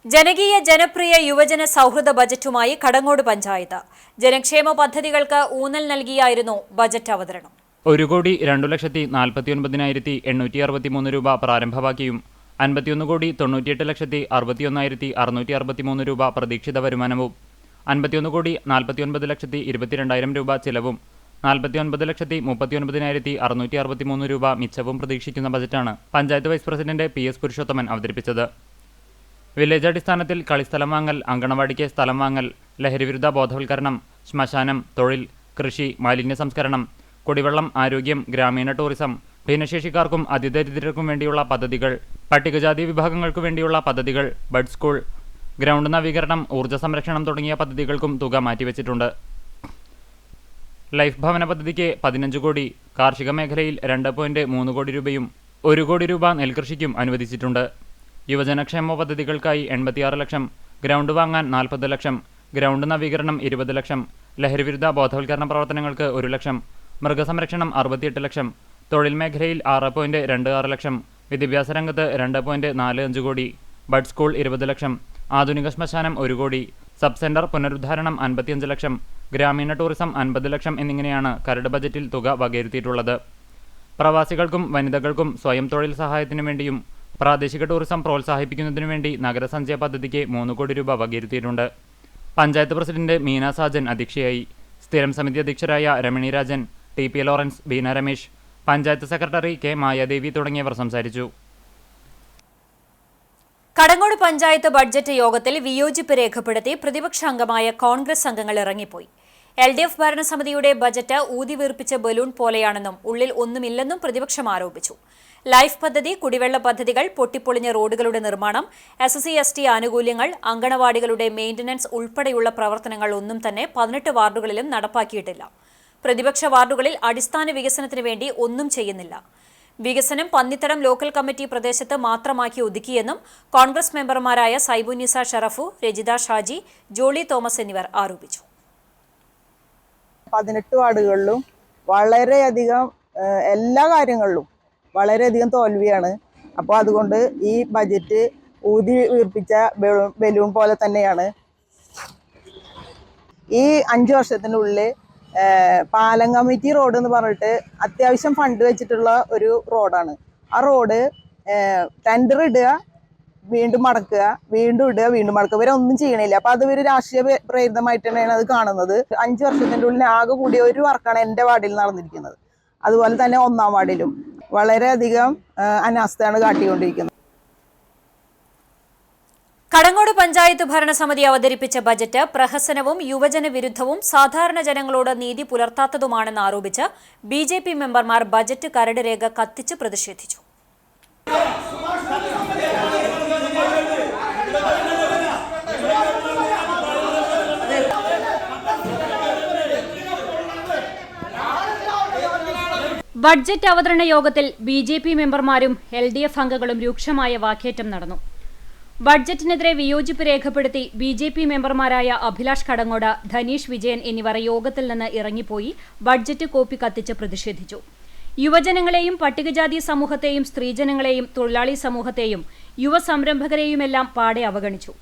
ജനകീയ ജനപ്രിയ യുവജന സൗഹൃദ ബജറ്റുമായി കടങ്ങോട് പഞ്ചായത്ത്. ജനക്ഷേമ പദ്ധതികൾക്ക് ഊന്നൽ നൽകിയായിരുന്നു ബജറ്റ് അവതരണം. 1,02,49,863 രൂപ പ്രാരംഭവാക്കിയും 51,98,61,663 രൂപ പ്രതീക്ഷിത വരുമാനവും 51,49,22,000 രൂപ ചിലവും 49,39,663 രൂപ മിച്ചവും പ്രതീക്ഷിക്കുന്ന ബജറ്റാണ് panchayat vice president PS Purushothaman അവതരിപ്പിച്ചത്. വില്ലേജ് അടിസ്ഥാനത്തിൽ കളിസ്ഥലം വാങ്ങൽ, അങ്കണവാടിക്ക് സ്ഥലം വാങ്ങൽ, ലഹരിവിരുദ്ധ ബോധവൽക്കരണം, ശ്മശാനം, തൊഴിൽ, കൃഷി, മാലിന്യ സംസ്കരണം, കുടിവെള്ളം, ആരോഗ്യം, ഗ്രാമീണ ടൂറിസം, ഭിന്നശേഷിക്കാർക്കും അതിദരിദ്രർക്കും വേണ്ടിയുള്ള പദ്ധതികൾ, പട്ടികജാതി വിഭാഗങ്ങൾക്കു വേണ്ടിയുള്ള പദ്ധതികൾ, ബഡ് സ്കൂൾ, ഗ്രൗണ്ട് നവീകരണം, ഊർജ്ജ സംരക്ഷണം തുടങ്ങിയ പദ്ധതികൾക്കും തുക മാറ്റിവെച്ചിട്ടുണ്ട്. ലൈഫ് ഭവന പദ്ധതിക്ക് 15 കോടി, കാർഷിക മേഖലയിൽ 2.3 കോടി രൂപയും 1 കോടി രൂപ നെൽകൃഷിക്കും അനുവദിച്ചിട്ടുണ്ട്. യുവജനക്ഷേമ പദ്ധതികൾക്കായി 86 ലക്ഷം, ഗ്രൗണ്ട് വാങ്ങാൻ 40 ലക്ഷം, ഗ്രൗണ്ട് നവീകരണം 20 ലക്ഷം, ലഹരിവിരുദ്ധ ബോധവൽക്കരണ പ്രവർത്തനങ്ങൾക്ക് 1 ലക്ഷം, മൃഗസംരക്ഷണം 68 ലക്ഷം, തൊഴിൽ മേഖലയിൽ 6.26 ലക്ഷം, വിദ്യാഭ്യാസ രംഗത്ത് 2.45 കോടി, ബഡ് സ്കൂൾ 20 ലക്ഷം, ആധുനിക ശ്മശാനം 1 കോടി, സബ് സെന്റർ പുനരുദ്ധാരണം 55 ലക്ഷം, ഗ്രാമീണ ടൂറിസം 50 ലക്ഷം എന്നിങ്ങനെയാണ് കരട് ബജറ്റിൽ തുക വകയിരുത്തിയിട്ടുള്ളത്. പ്രവാസികൾക്കും വനിതകൾക്കും സ്വയം തൊഴിൽ സഹായത്തിനു വേണ്ടിയും പ്രാദേശിക ടൂറിസം പ്രോത്സാഹിപ്പിക്കുന്നതിനു വേണ്ടി നഗരസഞ്ചയ പദ്ധതിക്ക് 3 കോടി രൂപ വകയിരുത്തിയിട്ടുണ്ട്. പഞ്ചായത്ത് പ്രസിഡന്റ് മീന സാജൻ അധ്യക്ഷയായി. സ്ഥിരം സമിതി അധ്യക്ഷരായ Ramani Rajan, TP Lawrence, Beena Ramesh, panchayat secretary K Mayadevi തുടങ്ങിയവർ സംസാരിച്ചു. കടങ്ങോട് പഞ്ചായത്ത് ബഡ്ജറ്റ് യോഗത്തിൽ വിയോജിപ്പ് രേഖപ്പെടുത്തി പ്രതിപക്ഷ അംഗമായ കോൺഗ്രസ് അംഗങ്ങൾ ഇറങ്ങിപ്പോയി. LDF ഭരണസമിതിയുടെ ബജറ്റ് ഊതിവീർപ്പിച്ച ബലൂൺ പോലെയാണെന്നും ഉള്ളിൽ ഒന്നുമില്ലെന്നും പ്രതിപക്ഷം ആരോപിച്ചു. ലൈഫ് പദ്ധതി, കുടിവെള്ള പദ്ധതികൾ, പൊട്ടിപ്പൊളിഞ്ഞ റോഡുകളുടെ നിർമ്മാണം, SC/ST ആനുകൂല്യങ്ങൾ, അങ്കണവാടികളുടെ മെയിന്റനൻസ് ഉൾപ്പെടെയുള്ള പ്രവർത്തനങ്ങൾ ഒന്നും തന്നെ 18 വാർഡുകളിലും നടപ്പാക്കിയിട്ടില്ല. പ്രതിപക്ഷ വാർഡുകളിൽ അടിസ്ഥാന വികസനത്തിന് വേണ്ടി ഒന്നും ചെയ്യുന്നില്ല. വികസനം പന്നിത്തടം ലോക്കൽ കമ്മിറ്റി പ്രദേശത്ത് മാത്രമാക്കി ഒതുക്കിയെന്നും കോൺഗ്രസ് മെമ്പർമാരായ സൈബുന്നിസ ഷറഫു, രജിത ഷാജി, ജോളി തോമസ് എന്നിവർ ആരോപിച്ചു. 18 വാർഡുകളിലും വളരെയധികം എല്ലാ കാര്യങ്ങളിലും വളരെയധികം തോൽവിയാണ്. അപ്പോൾ അതുകൊണ്ട് ഈ ബജറ്റ് ഊതി വീർപ്പിച്ച ബലൂൺ പോലെ തന്നെയാണ്. ഈ 5 വർഷത്തിനുള്ളിൽ പാലം കമ്മിറ്റി റോഡ് എന്ന് പറഞ്ഞിട്ട് അത്യാവശ്യം ഫണ്ട് വെച്ചിട്ടുള്ള ഒരു റോഡാണ്. ആ റോഡ് ടെൻഡർ ഇടുക, വീണ്ടും മടക്കുക, വീണ്ടും ഇടുക, വീണ്ടും മടക്കുക, ഇവരെ ഒന്നും ചെയ്യണില്ല. അപ്പൊ അത് ഒരു രാഷ്ട്രീയ പ്രേരിതമായിട്ട് തന്നെയാണ് അത് കാണുന്നത്. 5 വർഷത്തിൻ്റെ ഉള്ളിൽ ആകെ കൂടിയ ഒരു വർക്കാണ് എൻ്റെ വാർഡിൽ നടന്നിരിക്കുന്നത്. അതുപോലെ തന്നെ 1-ാം വാർഡിലും വളരെയധികം അനാസ്ഥയാണ് കാട്ടിക്കൊണ്ടിരിക്കുന്നത്. കടങ്ങോട് പഞ്ചായത്ത് ഭരണസമിതി അവതരിപ്പിച്ച ബജറ്റ് പ്രഹസനവും യുവജന വിരുദ്ധവും സാധാരണ ജനങ്ങളോട് നീതി പുലർത്താത്തതുമാണെന്ന് ആരോപിച്ച് BJP മെമ്പർമാർ ബജറ്റ് കരട് രേഖ കത്തിച്ച് പ്രതിഷേധിച്ചു. ബഡ്ജറ്റ് അവതരണ യോഗത്തിൽ BJP മെമ്പർമാരും LDF അംഗങ്ങളും രൂക്ഷമായ വാക്കേറ്റം നടന്നു. ബഡ്ജറ്റിനെതിരെ വിയോജിപ്പ് രേഖപ്പെടുത്തി BJP മെമ്പർമാരായ അഭിലാഷ് കടങ്ങോട്, ധനീഷ് വിജയൻ എന്നിവർ യോഗത്തിൽ നിന്ന് ഇറങ്ങിപ്പോയി ബഡ്ജറ്റ് കോപ്പി കത്തിച്ച് പ്രതിഷേധിച്ചു. യുവജനങ്ങളെയും പട്ടികജാതി സമൂഹത്തെയും സ്ത്രീജനങ്ങളെയും തൊഴിലാളി സമൂഹത്തെയും യുവസംരംഭകരെയുമെല്ലാം പാടെ അവഗണിച്ചു.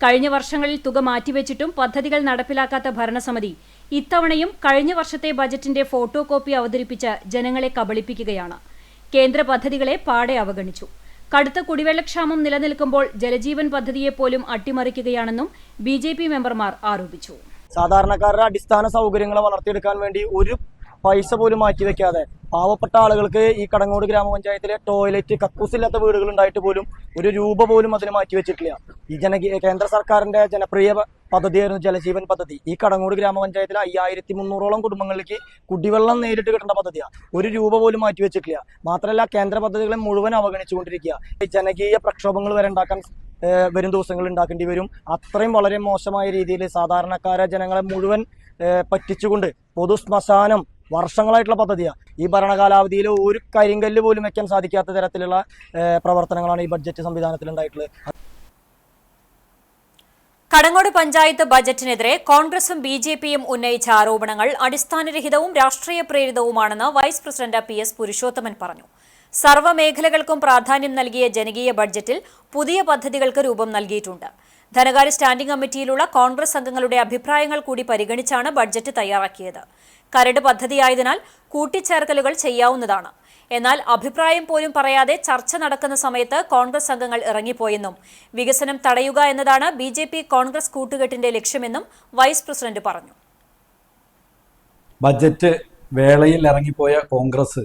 കഴിഞ്ഞ വർഷങ്ങളിൽ തുക മാറ്റിവെച്ചിട്ടും പദ്ധതികൾ നടപ്പിലാക്കാത്ത ഭരണസമിതി ഇത്തവണയും കഴിഞ്ഞ വർഷത്തെ ബജറ്റിന്റെ ഫോട്ടോ കോപ്പി അവതരിപ്പിച്ച് ജനങ്ങളെ കബളിപ്പിക്കുകയാണ്. കേന്ദ്ര പദ്ധതികളെ പാടെ അവഗണിച്ചു. കടുത്ത കുടിവെള്ളക്ഷാമം നിലനിൽക്കുമ്പോൾ ജലജീവൻ പദ്ധതിയെപ്പോലും അട്ടിമറിക്കുകയാണെന്നും BJP മെമ്പർമാർ ആരോപിച്ചു. സാധാരണക്കാരുടെ അടിസ്ഥാന സൗകര്യങ്ങൾ വളർത്തിയെടുക്കാൻ വേണ്ടി ഒരു പൈസ പോലും മാറ്റിവെക്കാതെ പാവപ്പെട്ട ആളുകൾക്ക് ഈ കടങ്ങോട് ഗ്രാമപഞ്ചായത്തിലെ ടോയ്ലറ്റ്, കക്കൂസില്ലാത്ത വീടുകൾ ഉണ്ടായിട്ട് പോലും ഒരു രൂപ പോലും അതിന് മാറ്റിവെച്ചിട്ടില്ല. ഈ കേന്ദ്ര സർക്കാരിന്റെ ജനപ്രിയ പദ്ധതിയായിരുന്നു ജലജീവൻ പദ്ധതി. ഈ കടങ്ങോട് ഗ്രാമപഞ്ചായത്തിലെ 5300ഓളം കുടുംബങ്ങളിലേക്ക് കുടിവെള്ളം നേരിട്ട് കിട്ടേണ്ട പദ്ധതിയാണ്. ഒരു രൂപ പോലും മാറ്റിവെച്ചിട്ടില്ല. മാത്രമല്ല, കേന്ദ്ര പദ്ധതികളെ മുഴുവൻ അവഗണിച്ചുകൊണ്ടിരിക്കുക. ജനകീയ പ്രക്ഷോഭങ്ങൾ വരെ വരും ദിവസങ്ങളിൽ ഉണ്ടാക്കേണ്ടി വരും. അത്രയും വളരെ മോശമായ രീതിയിൽ സാധാരണക്കാരെ ജനങ്ങളെ മുഴുവൻ പറ്റിച്ചുകൊണ്ട് പൊതു ശ്മശാനം വർഷങ്ങളായിട്ടുള്ള പദ്ധതിയാണ്. ഈ ഭരണകാലാവധിയിൽ ഒരു കരിങ്കല്ല് പോലും വെക്കാൻ സാധിക്കാത്ത തരത്തിലുള്ള പ്രവർത്തനങ്ങളാണ് ഈ ബഡ്ജറ്റ് സംവിധാനത്തിൽ ഉണ്ടായിട്ടുള്ളത്. കടങ്ങോട് പഞ്ചായത്ത് ബജറ്റിനെതിരെ കോൺഗ്രസും BJPയും ഉന്നയിച്ച ആരോപണങ്ങൾ അടിസ്ഥാനരഹിതവും രാഷ്ട്രീയ പ്രേരിതവുമാണെന്ന് വൈസ് പ്രസിഡന്റ് PS പുരുഷോത്തമൻ പറഞ്ഞു. സർവ്വമേഖലകൾക്കും പ്രാധാന്യം നൽകിയ ജനകീയ ബഡ്ജറ്റിൽ പുതിയ പദ്ധതികൾക്ക് രൂപം നൽകിയിട്ടുണ്ട്. ധനകാര്യ സ്റ്റാൻഡിംഗ് കമ്മിറ്റിയിലുള്ള കോൺഗ്രസ് അംഗങ്ങളുടെ അഭിപ്രായങ്ങൾ കൂടി പരിഗണിച്ചാണ് ബഡ്ജറ്റ് തയ്യാറാക്കിയത്. കരട് പദ്ധതിയായതിനാൽ കൂട്ടിച്ചേർക്കലുകൾ ചെയ്യാവുന്നതാണ്. എന്നാൽ അഭിപ്രായം പോലും പറയാതെ ചർച്ച നടക്കുന്ന സമയത്ത് കോൺഗ്രസ് അംഗങ്ങൾ ഇറങ്ങിപ്പോയെന്നും വികസനം തടയുക എന്നതാണ് BJP കോൺഗ്രസ് കൂട്ടുകെട്ടിന്റെ ലക്ഷ്യമെന്നും വൈസ് പ്രസിഡന്റ് പറഞ്ഞു. ബജറ്റ് വേളയിൽ ഇറങ്ങിപ്പോയ കോൺഗ്രസ്,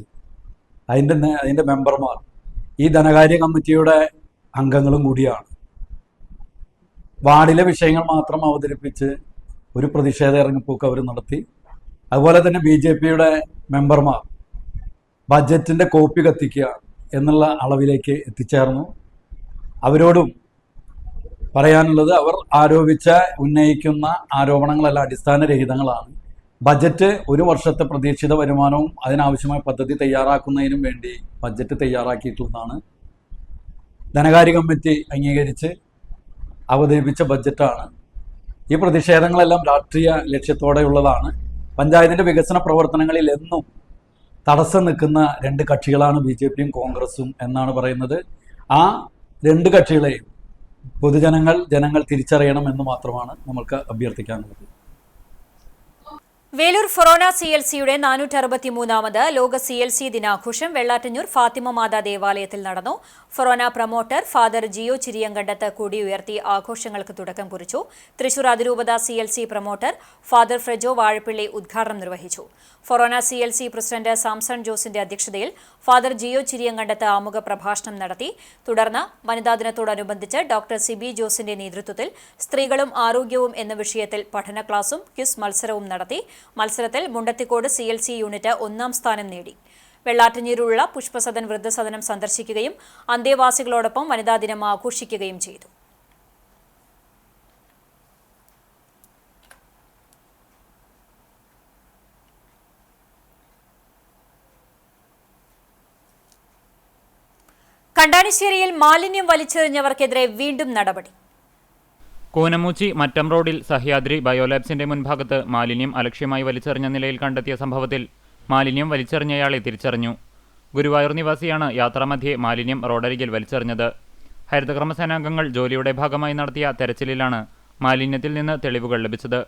അതിന്റെ മെമ്പർമാർ ഈ ധനകാര്യ കമ്മിറ്റിയുടെ അംഗങ്ങളും കൂടിയാണ്. വാർഡിലെ വിഷയങ്ങൾ മാത്രം അവതരിപ്പിച്ച് ഒരു പ്രതിഷേധ ഇറങ്ങിപ്പോക്ക് അവർ നടത്തി. അതുപോലെ തന്നെ BJPയുടെ മെമ്പർമാർ ബഡ്ജറ്റിന്റെ കോപ്പി കത്തിക്കുക എന്നുള്ള അളവിലേക്ക് എത്തിച്ചേർന്നു. അവരോടും പറയാനുള്ളത്, അവർ ഉന്നയിക്കുന്ന ആരോപണങ്ങളെല്ലാം അടിസ്ഥാനരഹിതങ്ങളാണ്. ബജറ്റ് ഒരു വർഷത്തെ പ്രതീക്ഷിത വരുമാനവും അതിനാവശ്യമായ പദ്ധതി തയ്യാറാക്കുന്നതിനും വേണ്ടി ബജറ്റ് തയ്യാറാക്കിയിട്ടുള്ളതാണ്. ധനകാര്യ കമ്മിറ്റി അംഗീകരിച്ച് അവതരിപ്പിച്ച ബജറ്റാണ്. ഈ പ്രതിഷേധങ്ങളെല്ലാം രാഷ്ട്രീയ ലക്ഷ്യത്തോടെയുള്ളതാണ്. പഞ്ചായത്തിന്റെ വികസന പ്രവർത്തനങ്ങളിൽ എന്നും തടസ്സം നിൽക്കുന്ന രണ്ട് കക്ഷികളാണ് BJPയും കോൺഗ്രസും എന്നാണ് പറയുന്നത്. ആ രണ്ട് കക്ഷികളെയും ജനങ്ങൾ തിരിച്ചറിയണം എന്ന് മാത്രമാണ് നമുക്ക് അഭ്യർത്ഥിക്കാനുള്ളത്. വേലൂർ ഫൊറോന CLCയുടെ 463ാമത് ലോക CLC ദിനാഘോഷം വെള്ളാറ്റഞ്ഞൂർ ഫാത്തിമ മാതാ ദേവാലയത്തിൽ നടന്നു. ഫൊറോന പ്രൊമോട്ടർ ഫാദർ ജിയോ ചിരിയങ്കണ്ടത്ത് കൂടിയുയർത്തി ആഘോഷങ്ങൾക്ക് തുടക്കം കുറിച്ചു. തൃശൂർ അതിരൂപത CLC പ്രൊമോട്ടർ ഫാദർ ഫ്രെജോ വാഴപ്പിള്ളി ഉദ്ഘാടനം നിർവഹിച്ചു. ഫൊറോന CLC പ്രസിഡന്റ് സാംസൺ ജോസിന്റെ അധ്യക്ഷതയിൽ ഫാദർ ജിയോ ചിരിയങ്കണ്ടത്ത് ആമുഖ പ്രഭാഷണം നടത്തി. തുടർന്ന് വനിതാ ദിനത്തോടനുബന്ധിച്ച് ഡോക്ടർ സിബി ജോസിന്റെ നേതൃത്വത്തിൽ സ്ത്രീകളും ആരോഗ്യവും എന്ന വിഷയത്തിൽ പഠന ക്ലാസും ക്വിസ് മത്സരവും നടത്തി. മത്സരത്തിൽ മുണ്ടത്തിക്കോട് CLC യൂണിറ്റ് 1ാം സ്ഥാനം നേടി. വെള്ളാറ്റഞ്ഞൂരിലുള്ള പുഷ്പസദൻ വൃദ്ധസദനം സന്ദർശിക്കുകയും അന്തേവാസികളോടൊപ്പം വനിതാ ദിനം ആഘോഷിക്കുകയും ചെയ്തു. കണ്ടാണിശ്ശേരിയിൽ മാലിന്യം വലിച്ചെറിഞ്ഞവർക്കെതിരെ വീണ്ടും നടപടി. കൂനമൂച്ചി മറ്റം റോഡിൽ സഹ്യാദ്രി ബയോലാബ്സിന്റെ മുൻഭാഗത്ത് മാലിന്യം അലക്ഷ്യമായി വലിച്ചെറിഞ്ഞ നിലയിൽ കണ്ടെത്തിയ സംഭവത്തിൽ മാലിന്യം വലിച്ചെറിഞ്ഞയാളെ തിരിച്ചറിഞ്ഞു. ഗുരുവായൂർ നിവാസിയാണ് യാത്രാമധ്യേ മാലിന്യം റോഡരികിൽ വലിച്ചെറിഞ്ഞത്. ഹരിതകർമ്മസേനാംഗങ്ങൾ ജോലിയുടെ ഭാഗമായി നടത്തിയ തെരച്ചിലിലാണ് മാലിന്യത്തിൽ നിന്ന് തെളിവുകൾ ലഭിച്ചത്.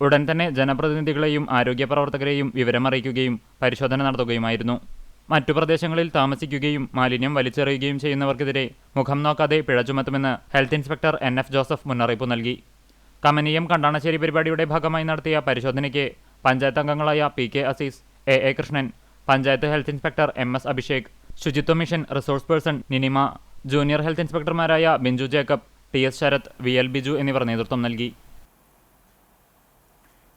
ഉടൻ തന്നെ ജനപ്രതിനിധികളെയും ആരോഗ്യ പ്രവർത്തകരെയും വിവരമറിയിക്കുകയും പരിശോധന നടത്തുകയുമായിരുന്നു. മറ്റു പ്രദേശങ്ങളിൽ താമസിക്കുകയും മാലിന്യം വലിച്ചെറിയുകയും ചെയ്യുന്നവർക്കെതിരെ മുഖം നോക്കാതെ പിഴ ചുമത്തുമെന്ന് ഹെൽത്ത് ഇൻസ്പെക്ടർ NF ജോസഫ് മുന്നറിയിപ്പ് നൽകി. കമനീയം കണ്ടാണശ്ശേരി പരിപാടിയുടെ ഭാഗമായി നടത്തിയ പരിശോധനയ്ക്ക് പഞ്ചായത്ത് അംഗങ്ങളായ PK Azeez, AA Krishnan, panchayat health inspector MS Abhishek, ശുചിത്വ mission resource person Ninima, junior health ഇൻസ്പെക്ടർമാരായ ബിഞ്ചു ജേക്കബ്, TS ശരത്, VL ബിജു എന്നിവർ നേതൃത്വം നൽകി.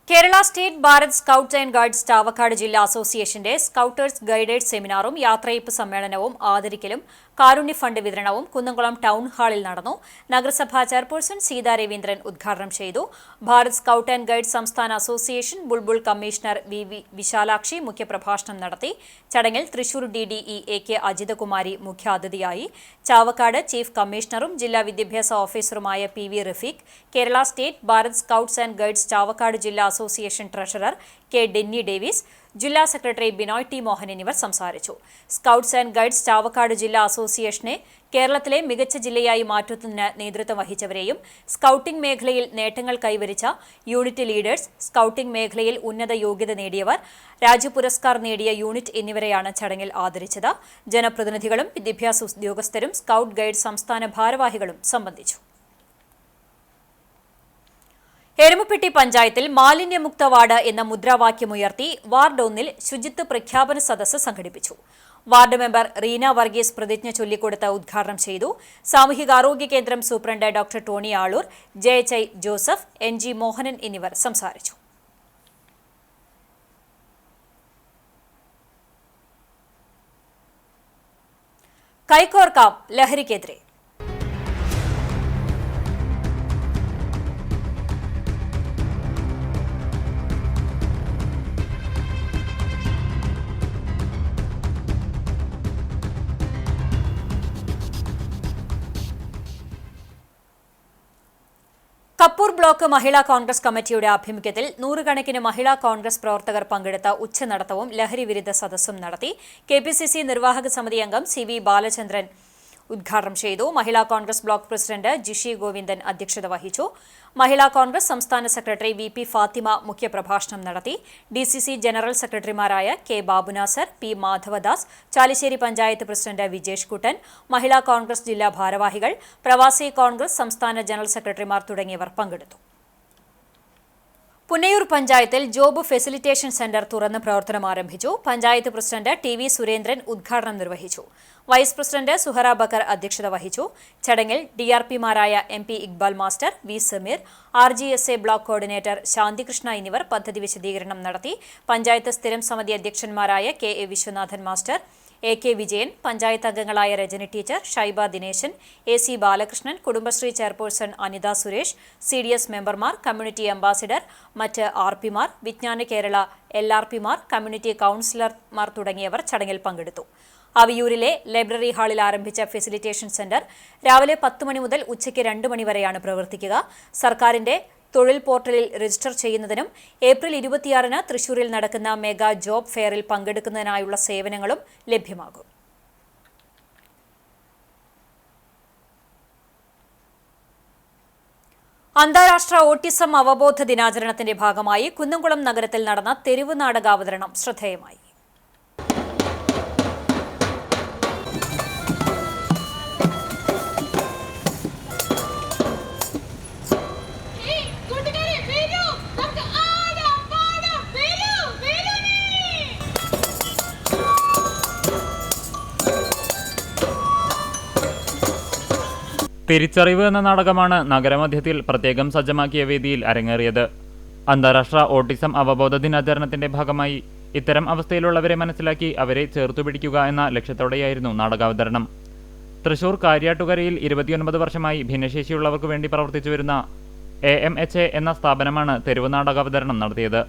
Kerala state Bharat scouts and guides Chavakkad ജില്ലാ അസോസിയേഷന്റെ സ്കൗട്ടേഴ്സ് ഗൈഡേഴ്സ് സെമിനാറും യാത്രയയപ്പ് സമ്മേളനവും ആദരിക്കലും കാരുണ്യ ഫണ്ട് വിതരണവും കുന്നംകുളം ടൗൺ ഹാളിൽ നടന്നു. നഗരസഭാ ചെയർപേഴ്സൺ സീതാ രവീന്ദ്രൻ ഉദ്ഘാടനം ചെയ്തു. ഭാരത് സ്കൗട്ട് ആൻഡ് ഗൈഡ്സ് സംസ്ഥാന അസോസിയേഷൻ ബുൾബുൾ കമ്മീഷണർ വി വിശാലാക്ഷി മുഖ്യപ്രഭാഷണം നടത്തി. ചടങ്ങിൽ തൃശൂർ DDE AK അജിതകുമാരി മുഖ്യാതിഥിയായി. ചാവക്കാട് ചീഫ് കമ്മീഷണറും ജില്ലാ വിദ്യാഭ്യാസ ഓഫീസറുമായ PV Rafeeq, Kerala state Bharat scouts and guides Chavakkad ജില്ലാ association treasurer K Denny Davis, ജില്ലാ സെക്രട്ടറി ബിനോയ് T മോഹൻ എന്നിവർ സംസാരിച്ചു. സ്കൗട്ട്സ് ആൻഡ് ഗൈഡ്സ് ചാവക്കാട് ജില്ലാ അസോസിയേഷനെ കേരളത്തിലെ മികച്ച ജില്ലയായി മാറ്റുന്നതിന് നേതൃത്വം വഹിച്ചവരെയും സ്കൗട്ടിംഗ് മേഖലയിൽ നേട്ടങ്ങൾ കൈവരിച്ച യൂണിറ്റ് ലീഡേഴ്സ്, സ്കൗട്ടിംഗ് മേഖലയിൽ ഉന്നത യോഗ്യത നേടിയവർ, രാജ്യ പുരസ്കാർ നേടിയ യൂണിറ്റ് എന്നിവരെയാണ് ചടങ്ങിൽ ആദരിച്ചത്. ജനപ്രതിനിധികളും വിദ്യാഭ്യാസ ഉദ്യോഗസ്ഥരും സ്കൗട്ട് ഗൈഡ് സംസ്ഥാന ഭാരവാഹികളും സംബന്ധിച്ചു. എരുമപ്പെട്ടി പഞ്ചായത്തിൽ മാലിന്യമുക്ത വാർഡ് എന്ന മുദ്രാവാക്യമുയർത്തി വാർഡ് 1-ൽ ശുചിത്വ പ്രഖ്യാപന സദസ്സ് സംഘടിപ്പിച്ചു. വാർഡ് മെമ്പർ റീന വർഗീസ് പ്രതിജ്ഞ ചൊല്ലിക്കൊടുത്ത് ഉദ്ഘാടനം ചെയ്തു. സാമൂഹികാരോഗ്യ കേന്ദ്രം superintendent doctor Tony Aloor, JHI Joseph, NG Mohanan എന്നിവർ സംസാരിച്ചു. കൈകോർക്കാം ലഹരിക്കെതിരെ. കപ്പൂർ ബ്ലോക്ക് മഹിളാ കോൺഗ്രസ് കമ്മിറ്റിയുടെ ആഭിമുഖ്യത്തിൽ നൂറുകണക്കിന് മഹിളാ കോൺഗ്രസ് പ്രവർത്തകർ പങ്കെടുത്ത ഉച്ചനടത്തവും ലഹരി വിരുദ്ധ സദസ്സും നടത്തി. KPCC നിർവാഹക സമിതി അംഗം CV ബാലചന്ദ്രൻ ഉദ്ഘാടനം ചെയ്തു. മഹിളാ കോൺഗ്രസ് ബ്ലോക്ക് പ്രസിഡന്റ് ജിഷി ഗോവിന്ദൻ അധ്യക്ഷത വഹിച്ചു. മഹിളാ കോൺഗ്രസ് സംസ്ഥാന സെക്രട്ടറി VP ഫാത്തിമ മുഖ്യപ്രഭാഷണം നടത്തി. DCC ജനറൽ സെക്രട്ടറിമാരായ K Babunasar, P Madhavadas, Chalissery panchayat president Vijesh Kuttan, Mahila Congress ജില്ലാ ഭാരവാഹികൾ, പ്രവാസി കോൺഗ്രസ് സംസ്ഥാന ജനറൽ സെക്രട്ടറിമാർ തുടങ്ങിയവർ പങ്കെടുത്തു. പുന്നയൂർ പഞ്ചായത്തിൽ ജോബ് ഫെസിലിറ്റേഷൻ സെന്റർ തുറന്ന് പ്രവർത്തനം ആരംഭിച്ചു. പഞ്ചായത്ത് പ്രസിഡന്റ് TV സുരേന്ദ്രൻ ഉദ്ഘാടനം നിർവഹിച്ചു. വൈസ് പ്രസിഡന്റ് സുഹറ ബക്കർ അധ്യക്ഷത വഹിച്ചു. ചടങ്ങിൽ DRPമാരായ MP Iqbal master, V Sameer, RGSA block coordinator Shanthikrishna എന്നിവർ പദ്ധതി വിശദീകരണം നടത്തി. പഞ്ചായത്ത് സ്ഥിരം സമിതി അധ്യക്ഷന്മാരായ KA Viswanathan master, AK Vijayan, panchayat അംഗങ്ങളായ Rajani teacher, Shaiba Dineshan, AC Balakrishnan, Kudumbashree chairperson Anitha Suresh, CDS മെമ്പർമാർ, കമ്മ്യൂണിറ്റി അംബാസിഡർ, മറ്റ് RPമാർ, വിജ്ഞാന കേരള LRPമാർ, കമ്മ്യൂണിറ്റി കൗൺസിലർമാർ തുടങ്ങിയവർ ചടങ്ങിൽ പങ്കെടുത്തു. അവിയൂരിലെ ലൈബ്രറി ഹാളിൽ ആരംഭിച്ച ഫെസിലിറ്റേഷൻ സെന്റർ രാവിലെ 10 മണി മുതൽ ഉച്ചയ്ക്ക് 2 മണി വരെയാണ് പ്രവർത്തിക്കുക. സർക്കാരിന്റെ തൊഴിൽ പോർട്ടലിൽ രജിസ്റ്റർ ചെയ്യുന്നതിനും ഏപ്രിൽ 26-ന് തൃശൂരിൽ നടക്കുന്ന മെഗാ ജോബ് ഫെയറിൽ പങ്കെടുക്കുന്നതിനായുള്ള സേവനങ്ങളും ലഭ്യമാകും. അന്താരാഷ്ട്ര ഓട്ടിസം അവബോധ ദിനാചരണത്തിന്റെ ഭാഗമായി കുന്നംകുളം നഗരത്തിൽ നടന്ന തെരുവ് നാടകാവതരണം ശ്രദ്ധേയമായി. തിരിച്ചറിവ് എന്ന നാടകമാണ് നഗരമധ്യത്തിൽ പ്രത്യേകം സജ്ജമാക്കിയ വേദിയിൽ അരങ്ങേറിയത്. അന്താരാഷ്ട്ര ഓട്ടിസം അവബോധ ദിനാചരണത്തിന്റെ ഭാഗമായി ഇത്തരം അവസ്ഥയിലുള്ളവരെ മനസ്സിലാക്കി അവരെ ചേർത്തുപിടിക്കുക എന്ന ലക്ഷ്യത്തോടെയായിരുന്നു നാടകാവതരണം. തൃശൂർ കാര്യാട്ടുകരയിൽ 29 വർഷമായി ഭിന്നശേഷിയുള്ളവർക്ക് വേണ്ടി പ്രവർത്തിച്ചു വരുന്ന AMHA എന്ന സ്ഥാപനമാണ് തെരുവ് നാടകാവതരണം നടത്തിയത്.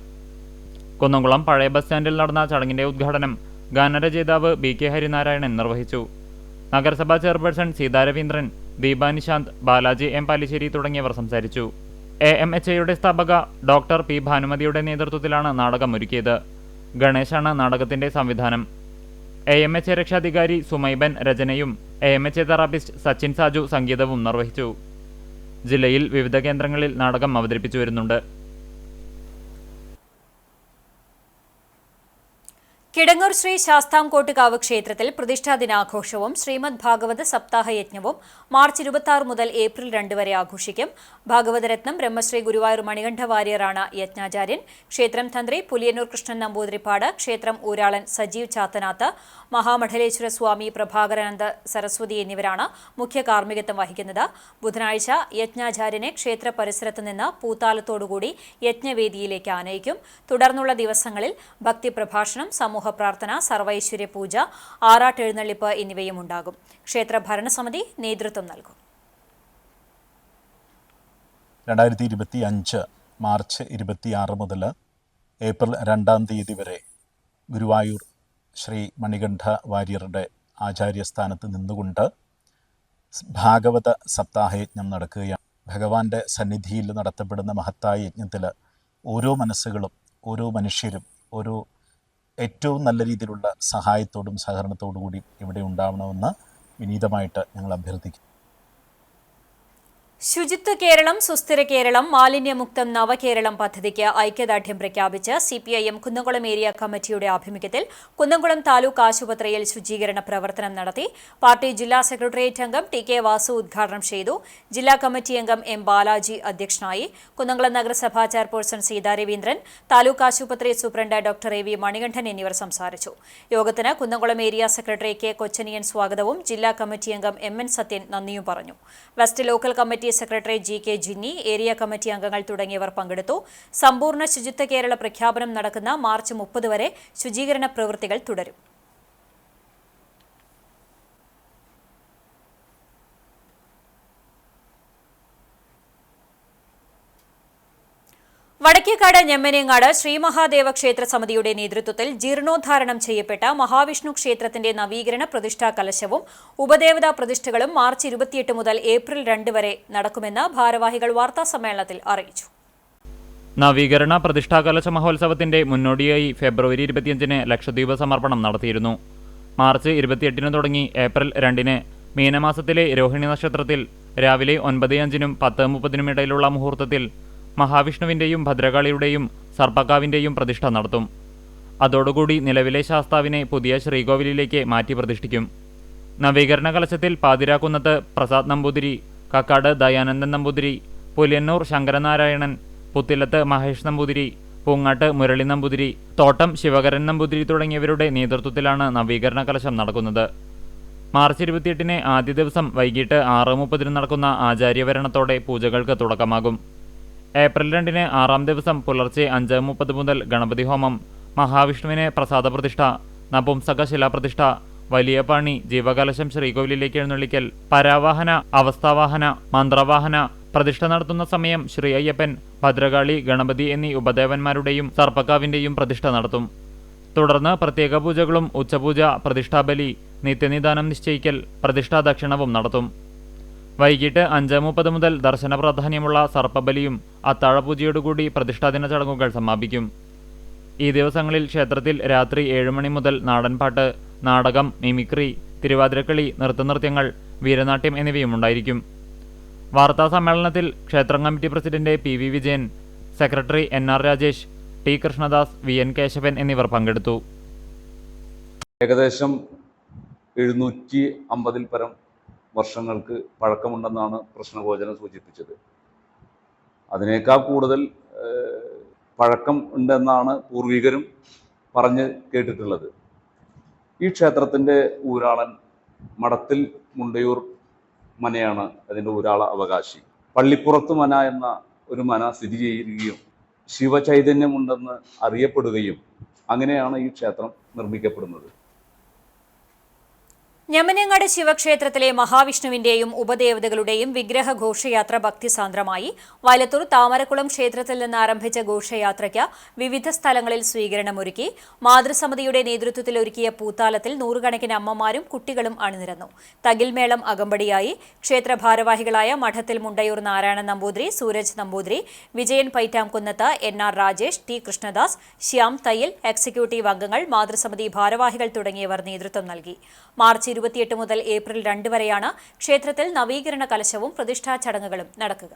കുന്നംകുളം പഴയ ബസ് സ്റ്റാൻഡിൽ നടന്ന ചടങ്ങിന്റെ ഉദ്ഘാടനം ഗാനരചയിതാവ് BK ഹരിനാരായണൻ നിർവഹിച്ചു. നഗരസഭാ ചെയർപേഴ്സൺ സീതാ രവീന്ദ്രൻ, ദീപ നിശാന്ത്, ബാലാജി M പാലിശ്ശേരി തുടങ്ങിയവർ സംസാരിച്ചു. AMHAയുടെ സ്ഥാപക ഡോക്ടർ P ഭാനുമതിയുടെ നേതൃത്വത്തിലാണ് നാടകം ഒരുക്കിയത്. ഗണേശാണ് നാടകത്തിന്റെ സംവിധാനം. AMHA രക്ഷാധികാരി സുമൈബൻ രചനയും AMHA തെറാപ്പിസ്റ്റ് സച്ചിൻ സാജു സംഗീതവും നിർവഹിച്ചു. ജില്ലയിൽ വിവിധ കേന്ദ്രങ്ങളിൽ നാടകം അവതരിപ്പിച്ചു വരുന്നുണ്ട്. കിടങ്ങൂർ ശ്രീ ശാസ്താംകോട്ടുകാവ് ക്ഷേത്രത്തിൽ പ്രതിഷ്ഠാ ദിനാഘോഷവും ശ്രീമദ് ഭാഗവത സപ്താഹ യജ്ഞവും മാർച്ച് 26 മുതൽ ഏപ്രിൽ 2 വരെ ആഘോഷിക്കും. ഭാഗവതരത്നം ബ്രഹ്മശ്രീ ഗുരുവായൂർ മണികണ്ഠ വാര്യറാണ് യജ്ഞാചാര്യൻ. ക്ഷേത്രം തന്ത്രി പുലിയന്നൂർ കൃഷ്ണൻ നമ്പൂതിരിപ്പാട്, ക്ഷേത്രം ഊരാളൻ സജീവ് ചാത്തനാത്ത്, മഹാമഠലേശ്വര സ്വാമി പ്രഭാകരാനന്ദ സരസ്വതി എന്നിവരാണ് മുഖ്യ കാർമ്മികത്വം വഹിക്കുന്നത്. ബുധനാഴ്ച യജ്ഞാചാര്യനെ ക്ഷേത്ര പരിസരത്ത് നിന്ന് പൂത്താലത്തോടുകൂടി യജ്ഞവേദിയിലേക്ക് ആനയിക്കും. തുടർന്നുള്ള ദിവസങ്ങളിൽ ഭക്തിപ്രഭാഷണം, സമൂഹ പ്രാർത്ഥന, സർവൈശ്വര്യ പൂജ, ആറാട്ടെഴുന്നള്ളിപ്പ് എന്നിവയും ഉണ്ടാകും. ക്ഷേത്ര ഭരണസമിതി നേതൃത്വം നൽകും. 2025 മാർച്ച് 26 മുതൽ ഏപ്രിൽ 2 വരെ ഗുരുവായൂർ ശ്രീ മണികണ്ഠ വാര്യരുടെ ആചാര്യസ്ഥാനത്ത് നിന്നുകൊണ്ട് ഭാഗവത സപ്താഹയജ്ഞം നടക്കുകയാണ്. ഭഗവാന്റെ സന്നിധിയിൽ നടത്തപ്പെടുന്ന മഹത്തായ യജ്ഞത്തിൽ ഓരോ മനസ്സുകളും ഓരോ മനുഷ്യരും ഓരോ ഏറ്റവും നല്ല രീതിയിലുള്ള സഹായത്തോടും സഹകരണത്തോടു കൂടി ഇവിടെ ഉണ്ടാവണമെന്ന് വിനീതമായിട്ട് ഞങ്ങൾ അഭ്യർത്ഥിക്കുന്നു. ശുചിത്വ കേരളം, സുസ്ഥിര കേരളം, മാലിന്യമുക്തം നവകേരളം പദ്ധതിക്ക് ഐക്യദാർഢ്യം പ്രഖ്യാപിച്ച് CPIM കുന്നംകുളം ഏരിയ കമ്മിറ്റിയുടെ ആഭിമുഖ്യത്തിൽ കുന്നംകുളം താലൂക്ക് ആശുപത്രിയിൽ ശുചീകരണ പ്രവർത്തനം നടത്തി. പാർട്ടി ജില്ലാ സെക്രട്ടേറിയറ്റ് അംഗം TK വാസു ഉദ്ഘാടനം ചെയ്തു. ജില്ലാ കമ്മിറ്റി അംഗം M ബാലാജി അധ്യക്ഷനായി. കുന്നംകുളം നഗരസഭാ ചെയർപേഴ്സൺ സീതാ രവീന്ദ്രൻ, താലൂക്ക് ആശുപത്രി സൂപ്രണ്ട് ഡോക്ടർ AV മണികണ്ഠൻ എന്നിവർ സംസാരിച്ചു. യോഗത്തിന് Kunnamkulam area secretary K Kochaniyan സ്വാഗതവും ജില്ലാ കമ്മിറ്റി അംഗം MN സത്യൻ നന്ദിയും പറഞ്ഞു. West local committee secretary GK Jinny, area committee അംഗങ്ങൾ തുടങ്ങിയവർ പങ്കെടുത്തു. സമ്പൂർണ്ണ ശുചിത്വ കേരള പ്രഖ്യാപനം നടക്കുന്ന മാർച്ച് 30 വരെ ശുചീകരണ പ്രവൃത്തികൾ തുടരും. വടക്കേക്കാട് ഞെമ്മനേങ്ങാട് ശ്രീമഹാദേവ ക്ഷേത്ര സമിതിയുടെ നേതൃത്വത്തിൽ ജീർണോദ്ധാരണം ചെയ്യപ്പെട്ട മഹാവിഷ്ണു ക്ഷേത്രത്തിന്റെ നവീകരണ പ്രതിഷ്ഠാ കലശവും ഉപദേവതാ പ്രതിഷ്ഠകളും മാർച്ച് 28 മുതൽ ഏപ്രിൽ 2 വരെ നടക്കുമെന്ന് ഭാരവാഹികൾ വാർത്താസമ്മേളനത്തിൽ അറിയിച്ചു. നവീകരണ പ്രതിഷ്ഠാകലശ മഹോത്സവത്തിന്റെ മുന്നോടിയായി ഫെബ്രുവരി 25-ന് ലക്ഷദ്വീപ് സമർപ്പണം നടത്തിയിരുന്നു. മാർച്ച് 28-ന് തുടങ്ങി ഏപ്രിൽ 2-ന് മീനമാസത്തിലെ രോഹിണി നക്ഷത്രത്തിൽ രാവിലെ 9:05-നും 10:30-നും ഇടയിലുള്ള മുഹൂർത്തത്തിൽ മഹാവിഷ്ണുവിന്റെയും ഭദ്രകാളിയുടെയും സർപ്പക്കാവിന്റെയും പ്രതിഷ്ഠ നടത്തും. അതോടുകൂടി നിലവിലെ ശാസ്താവിനെ പുതിയ ശ്രീകോവിലിലേക്ക് മാറ്റി പ്രതിഷ്ഠിക്കും. നവീകരണ കലശത്തിൽ പാതിരാക്കുന്നത്ത് പ്രസാദ് നമ്പൂതിരി, കക്കാട് ദയാനന്ദൻ നമ്പൂതിരി, പുലിയന്നൂർ ശങ്കരനാരായണൻ, പുത്തിലത്ത് മഹേഷ് നമ്പൂതിരി, പൂങ്ങാട്ട് മുരളി നമ്പൂതിരി, തോട്ടം ശിവകരൻ നമ്പൂതിരി തുടങ്ങിയവരുടെ നേതൃത്വത്തിലാണ് നവീകരണ കലശം നടക്കുന്നത്. മാർച്ച് 28-ന് ആദ്യ ദിവസം വൈകിട്ട് 6:30-ന് നടക്കുന്ന ആചാര്യവരണത്തോടെ പൂജകൾക്ക് തുടക്കമാകും. ഏപ്രിൽ 2-ന് 6-ാം ദിവസം പുലർച്ചെ 5:30 മുതൽ ഗണപതി ഹോമം, മഹാവിഷ്ണുവിനെ പ്രസാദ പ്രതിഷ്ഠ, നപുംസക ശിലാപ്രതിഷ്ഠ, വലിയ പാണി, ജീവകലശം ശ്രീകോവിലിലേക്ക് എഴുന്നള്ളിക്കൽ, പരാവാഹന, അവസ്ഥാവാഹന, മന്ത്രവാഹന പ്രതിഷ്ഠ നടത്തുന്ന സമയം ശ്രീ അയ്യപ്പൻ, ഭദ്രകാളി, ഗണപതി എന്നീ ഉപദേവന്മാരുടെയും സർപ്പക്കാവിന്റെയും പ്രതിഷ്ഠ നടത്തും. തുടർന്ന് പ്രത്യേക പൂജകളും ഉച്ചപൂജ, പ്രതിഷ്ഠാബലി, നിത്യനിദാനം നിശ്ചയിക്കൽ, പ്രതിഷ്ഠാ ദക്ഷിണവും നടത്തും. വൈകിട്ട് 5:30 മുതൽ ദർശന പ്രാധാന്യമുള്ള സർപ്പബലിയും അത്താഴപൂജയോടുകൂടി പ്രതിഷ്ഠാദിന ചടങ്ങുകൾ സമാപിക്കും. ഈ ദിവസങ്ങളിൽ ക്ഷേത്രത്തിൽ രാത്രി 7 മണി മുതൽ നാടൻപാട്ട്, നാടകം, മിമിക്രി, തിരുവാതിരക്കളി, നൃത്തനൃത്യങ്ങൾ, വീരനാട്യം എന്നിവയും ഉണ്ടായിരിക്കും. വാർത്താ സമ്മേളനത്തിൽ ക്ഷേത്രം committee president PV Vijayan, secretary NR Rajesh, T Krishnadas, VN Keshavan എന്നിവർ പങ്കെടുത്തു. ഏകദേശം 750-ൽ പരം വർഷങ്ങൾക്ക് പഴക്കമുണ്ടെന്നാണ് പ്രശ്നഗോചരം സൂചിപ്പിച്ചത്. അതിനേക്കാൾ കൂടുതൽ പഴക്കം ഉണ്ടെന്നാണ് പൂർവികരും പറഞ്ഞ് കേട്ടിട്ടുള്ളത്. ഈ ക്ഷേത്രത്തിൻ്റെ ഊരാളൻ മടത്തിൽ മുണ്ടയൂർ മനയാണ് അതിൻ്റെ ഊരാള അവകാശി. പള്ളിപ്പുറത്ത് മന എന്ന ഒരു മന സ്ഥിതി ചെയ്യുകയും ശിവചൈതന്യമുണ്ടെന്ന് അറിയപ്പെടുകയും അങ്ങനെയാണ് ഈ ക്ഷേത്രം നിർമ്മിക്കപ്പെടുന്നത്. ഞെമ്മനേങ്ങാട് ശിവക്ഷേത്രത്തിലെ മഹാവിഷ്ണുവിന്റെയും ഉപദേവതകളുടെയും വിഗ്രഹ ഘോഷയാത്ര ഭക്തിസാന്ദ്രമായി. വയലത്തൂർ താമരക്കുളം ക്ഷേത്രത്തിൽ നിന്ന് ആരംഭിച്ച ഘോഷയാത്രയ്ക്ക് വിവിധ സ്ഥലങ്ങളിൽ സ്വീകരണമൊരുക്കി. മാതൃസമിതിയുടെ നേതൃത്വത്തിൽ ഒരുക്കിയ പൂത്താലത്തിൽ നൂറുകണക്കിന് അമ്മമാരും കുട്ടികളും അണിനിരന്നു. തകിൽമേളം അകമ്പടിയായി. ക്ഷേത്ര ഭാരവാഹികളായ മഠത്തിൽ മുണ്ടയൂർ നാരായണൻ നമ്പൂതിരി, സൂരജ് നമ്പൂതിരി, വിജയൻ പൈറ്റാംകുന്നത്ത്, NR രാജേഷ്, T കൃഷ്ണദാസ്, ശ്യാം തയ്യൽ, എക്സിക്യൂട്ടീവ് അംഗങ്ങൾ, മാതൃസമിതി ഭാരവാഹികൾ തുടങ്ങിയവർ നേതൃത്വം നൽകി. മാർച്ച് 28 മുതൽ ഏപ്രിൽ 2 വരെയാണ് ക്ഷേത്രത്തിൽ നവീകരണ കലശവും പ്രതിഷ്ഠാ ചടങ്ങുകളും നടക്കുക.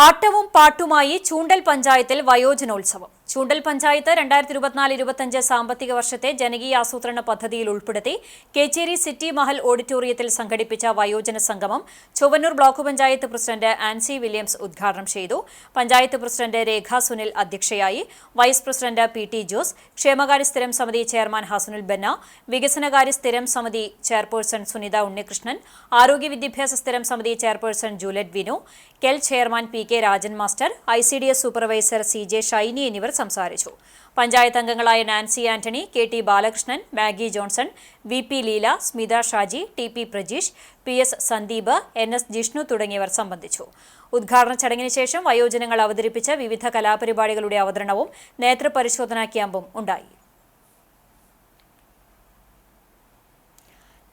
ആട്ടവും പാട്ടുമായി ചൂണ്ടൽ പഞ്ചായത്തിൽ വയോജനോത്സവം. ചൂണ്ടൽ പഞ്ചായത്ത് 2024-25 സാമ്പത്തിക വർഷത്തെ ജനകീയ ആസൂത്രണ പദ്ധതിയിൽ ഉൾപ്പെടുത്തി കേച്ചേരി സിറ്റി മഹൽ ഓഡിറ്റോറിയത്തിൽ സംഘടിപ്പിച്ച വയോജന സംഗമം Chowwannur block panchayat president Ancy Williams ഉദ്ഘാടനം ചെയ്തു. പഞ്ചായത്ത് പ്രസിഡന്റ് രേഖ സുനിൽ അധ്യക്ഷയായി. Vice president PT. ജോസ്, ക്ഷേമകാര്യ സ്ഥിരം സമിതി ചെയർമാൻ ഹസനുൽ ബന്ന, വികസനകാര്യ സ്ഥിരം സമിതി ചെയർപേഴ്സൺ സുനിത ഉണ്ണികൃഷ്ണൻ, ആരോഗ്യ വിദ്യാഭ്യാസ സ്ഥിരം സമിതി chairperson Juliet Vinu, KEL chairman P K. Rajan master, ICDS supervisor CJ Shiny എന്നിവർ സംസാരിച്ചു. പഞ്ചായത്ത് അംഗങ്ങളായ Nancy Antony, KT Balakrishnan, Maggie Johnson, VP Leela, Smitha Shaji, TP Prajeesh, PS Sandeep, NS Jishnu തുടങ്ങിയവർ സംബന്ധിച്ചു. ഉദ്ഘാടന ചടങ്ങിന് ശേഷം വയോജനങ്ങൾ അവതരിപ്പിച്ച വിവിധ കലാപരിപാടികളുടെ അവതരണവും നേത്രപരിശോധനാ ക്യാമ്പും ഉണ്ടായി.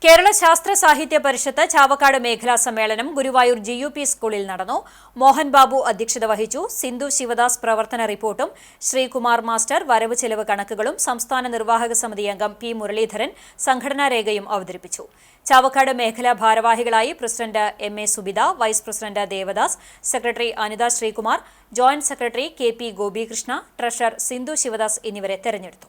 കേരള ശാസ്ത്ര സാഹിത്യ പരിഷത്ത് ചാവക്കാട് മേഖലാ സമ്മേളനം ഗുരുവായൂർ GUP സ്കൂളിൽ നടന്നു. മോഹൻ ബാബു അധ്യക്ഷത വഹിച്ചു. സിന്ധു ശിവദാസ് പ്രവർത്തന റിപ്പോർട്ടും ശ്രീകുമാർ മാസ്റ്റർ വരവ് ചെലവ് കണക്കുകളും സംസ്ഥാന നിർവാഹക സമിതി അംഗം P. മുരളീധരൻ സംഘടനാ രേഖയും അവതരിപ്പിച്ചു. ചാവക്കാട് മേഖലാ ഭാരവാഹികളായി president MA Subitha, vice president Devadas, secretary Anitha Sreekumar, joint secretary KP Gopikrishna, treasurer Sindhu Sivadas എന്നിവരെ തെരഞ്ഞെടുത്തു.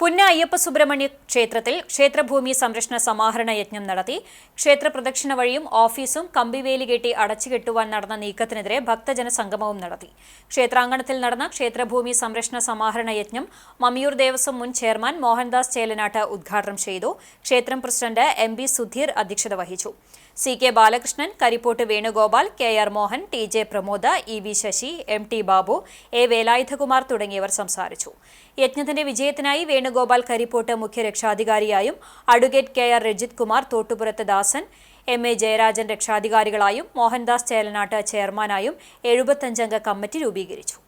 പുന്ന അയ്യപ്പ സുബ്രഹ്മണ്യ ക്ഷേത്രത്തിൽ ക്ഷേത്രഭൂമി സംരക്ഷണ സമാഹരണ യജ്ഞം നടത്തി. ക്ഷേത്ര പ്രദക്ഷിണ വഴിയും ഓഫീസും കമ്പിവേലി കെട്ടി അടച്ചുകെട്ടുവാൻ നടന്ന നീക്കത്തിനെതിരെ ഭക്തജന സംഗമവും നടത്തി. ക്ഷേത്രാങ്കണത്തിൽ നടന്ന ക്ഷേത്രഭൂമി സംരക്ഷണ സമാഹരണ യജ്ഞം മമ്മിയൂർ ദേവസ്വം മുൻ ചെയർമാൻ മോഹൻദാസ് ചേലനാട്ട് ഉദ്ഘാടനം ചെയ്തു. ക്ഷേത്രം പ്രസിഡന്റ് MB സുധീർ അധ്യക്ഷത വഹിച്ചു. CK Balakrishnan, Karippot Venugopal, KR Mohan, TJ Pramod, EV Sasi, MT Babu, A Velayudhakumar തുടങ്ങിയവർ സംസാരിച്ചു. യജ്ഞത്തിന്റെ വിജയത്തിനായി വേണുഗോപാൽ കരിപ്പോട്ട് മുഖ്യ രക്ഷാധികാരിയായും അഡ്വക്കേറ്റ് KR രജിത് കുമാർ തോട്ടുപുരത്ത് ദാസൻ, MA ജയരാജൻ രക്ഷാധികാരികളായും മോഹൻദാസ് ചേലനാട്ട് ചെയർമാനായും 75 അംഗ കമ്മിറ്റി രൂപീകരിച്ചു.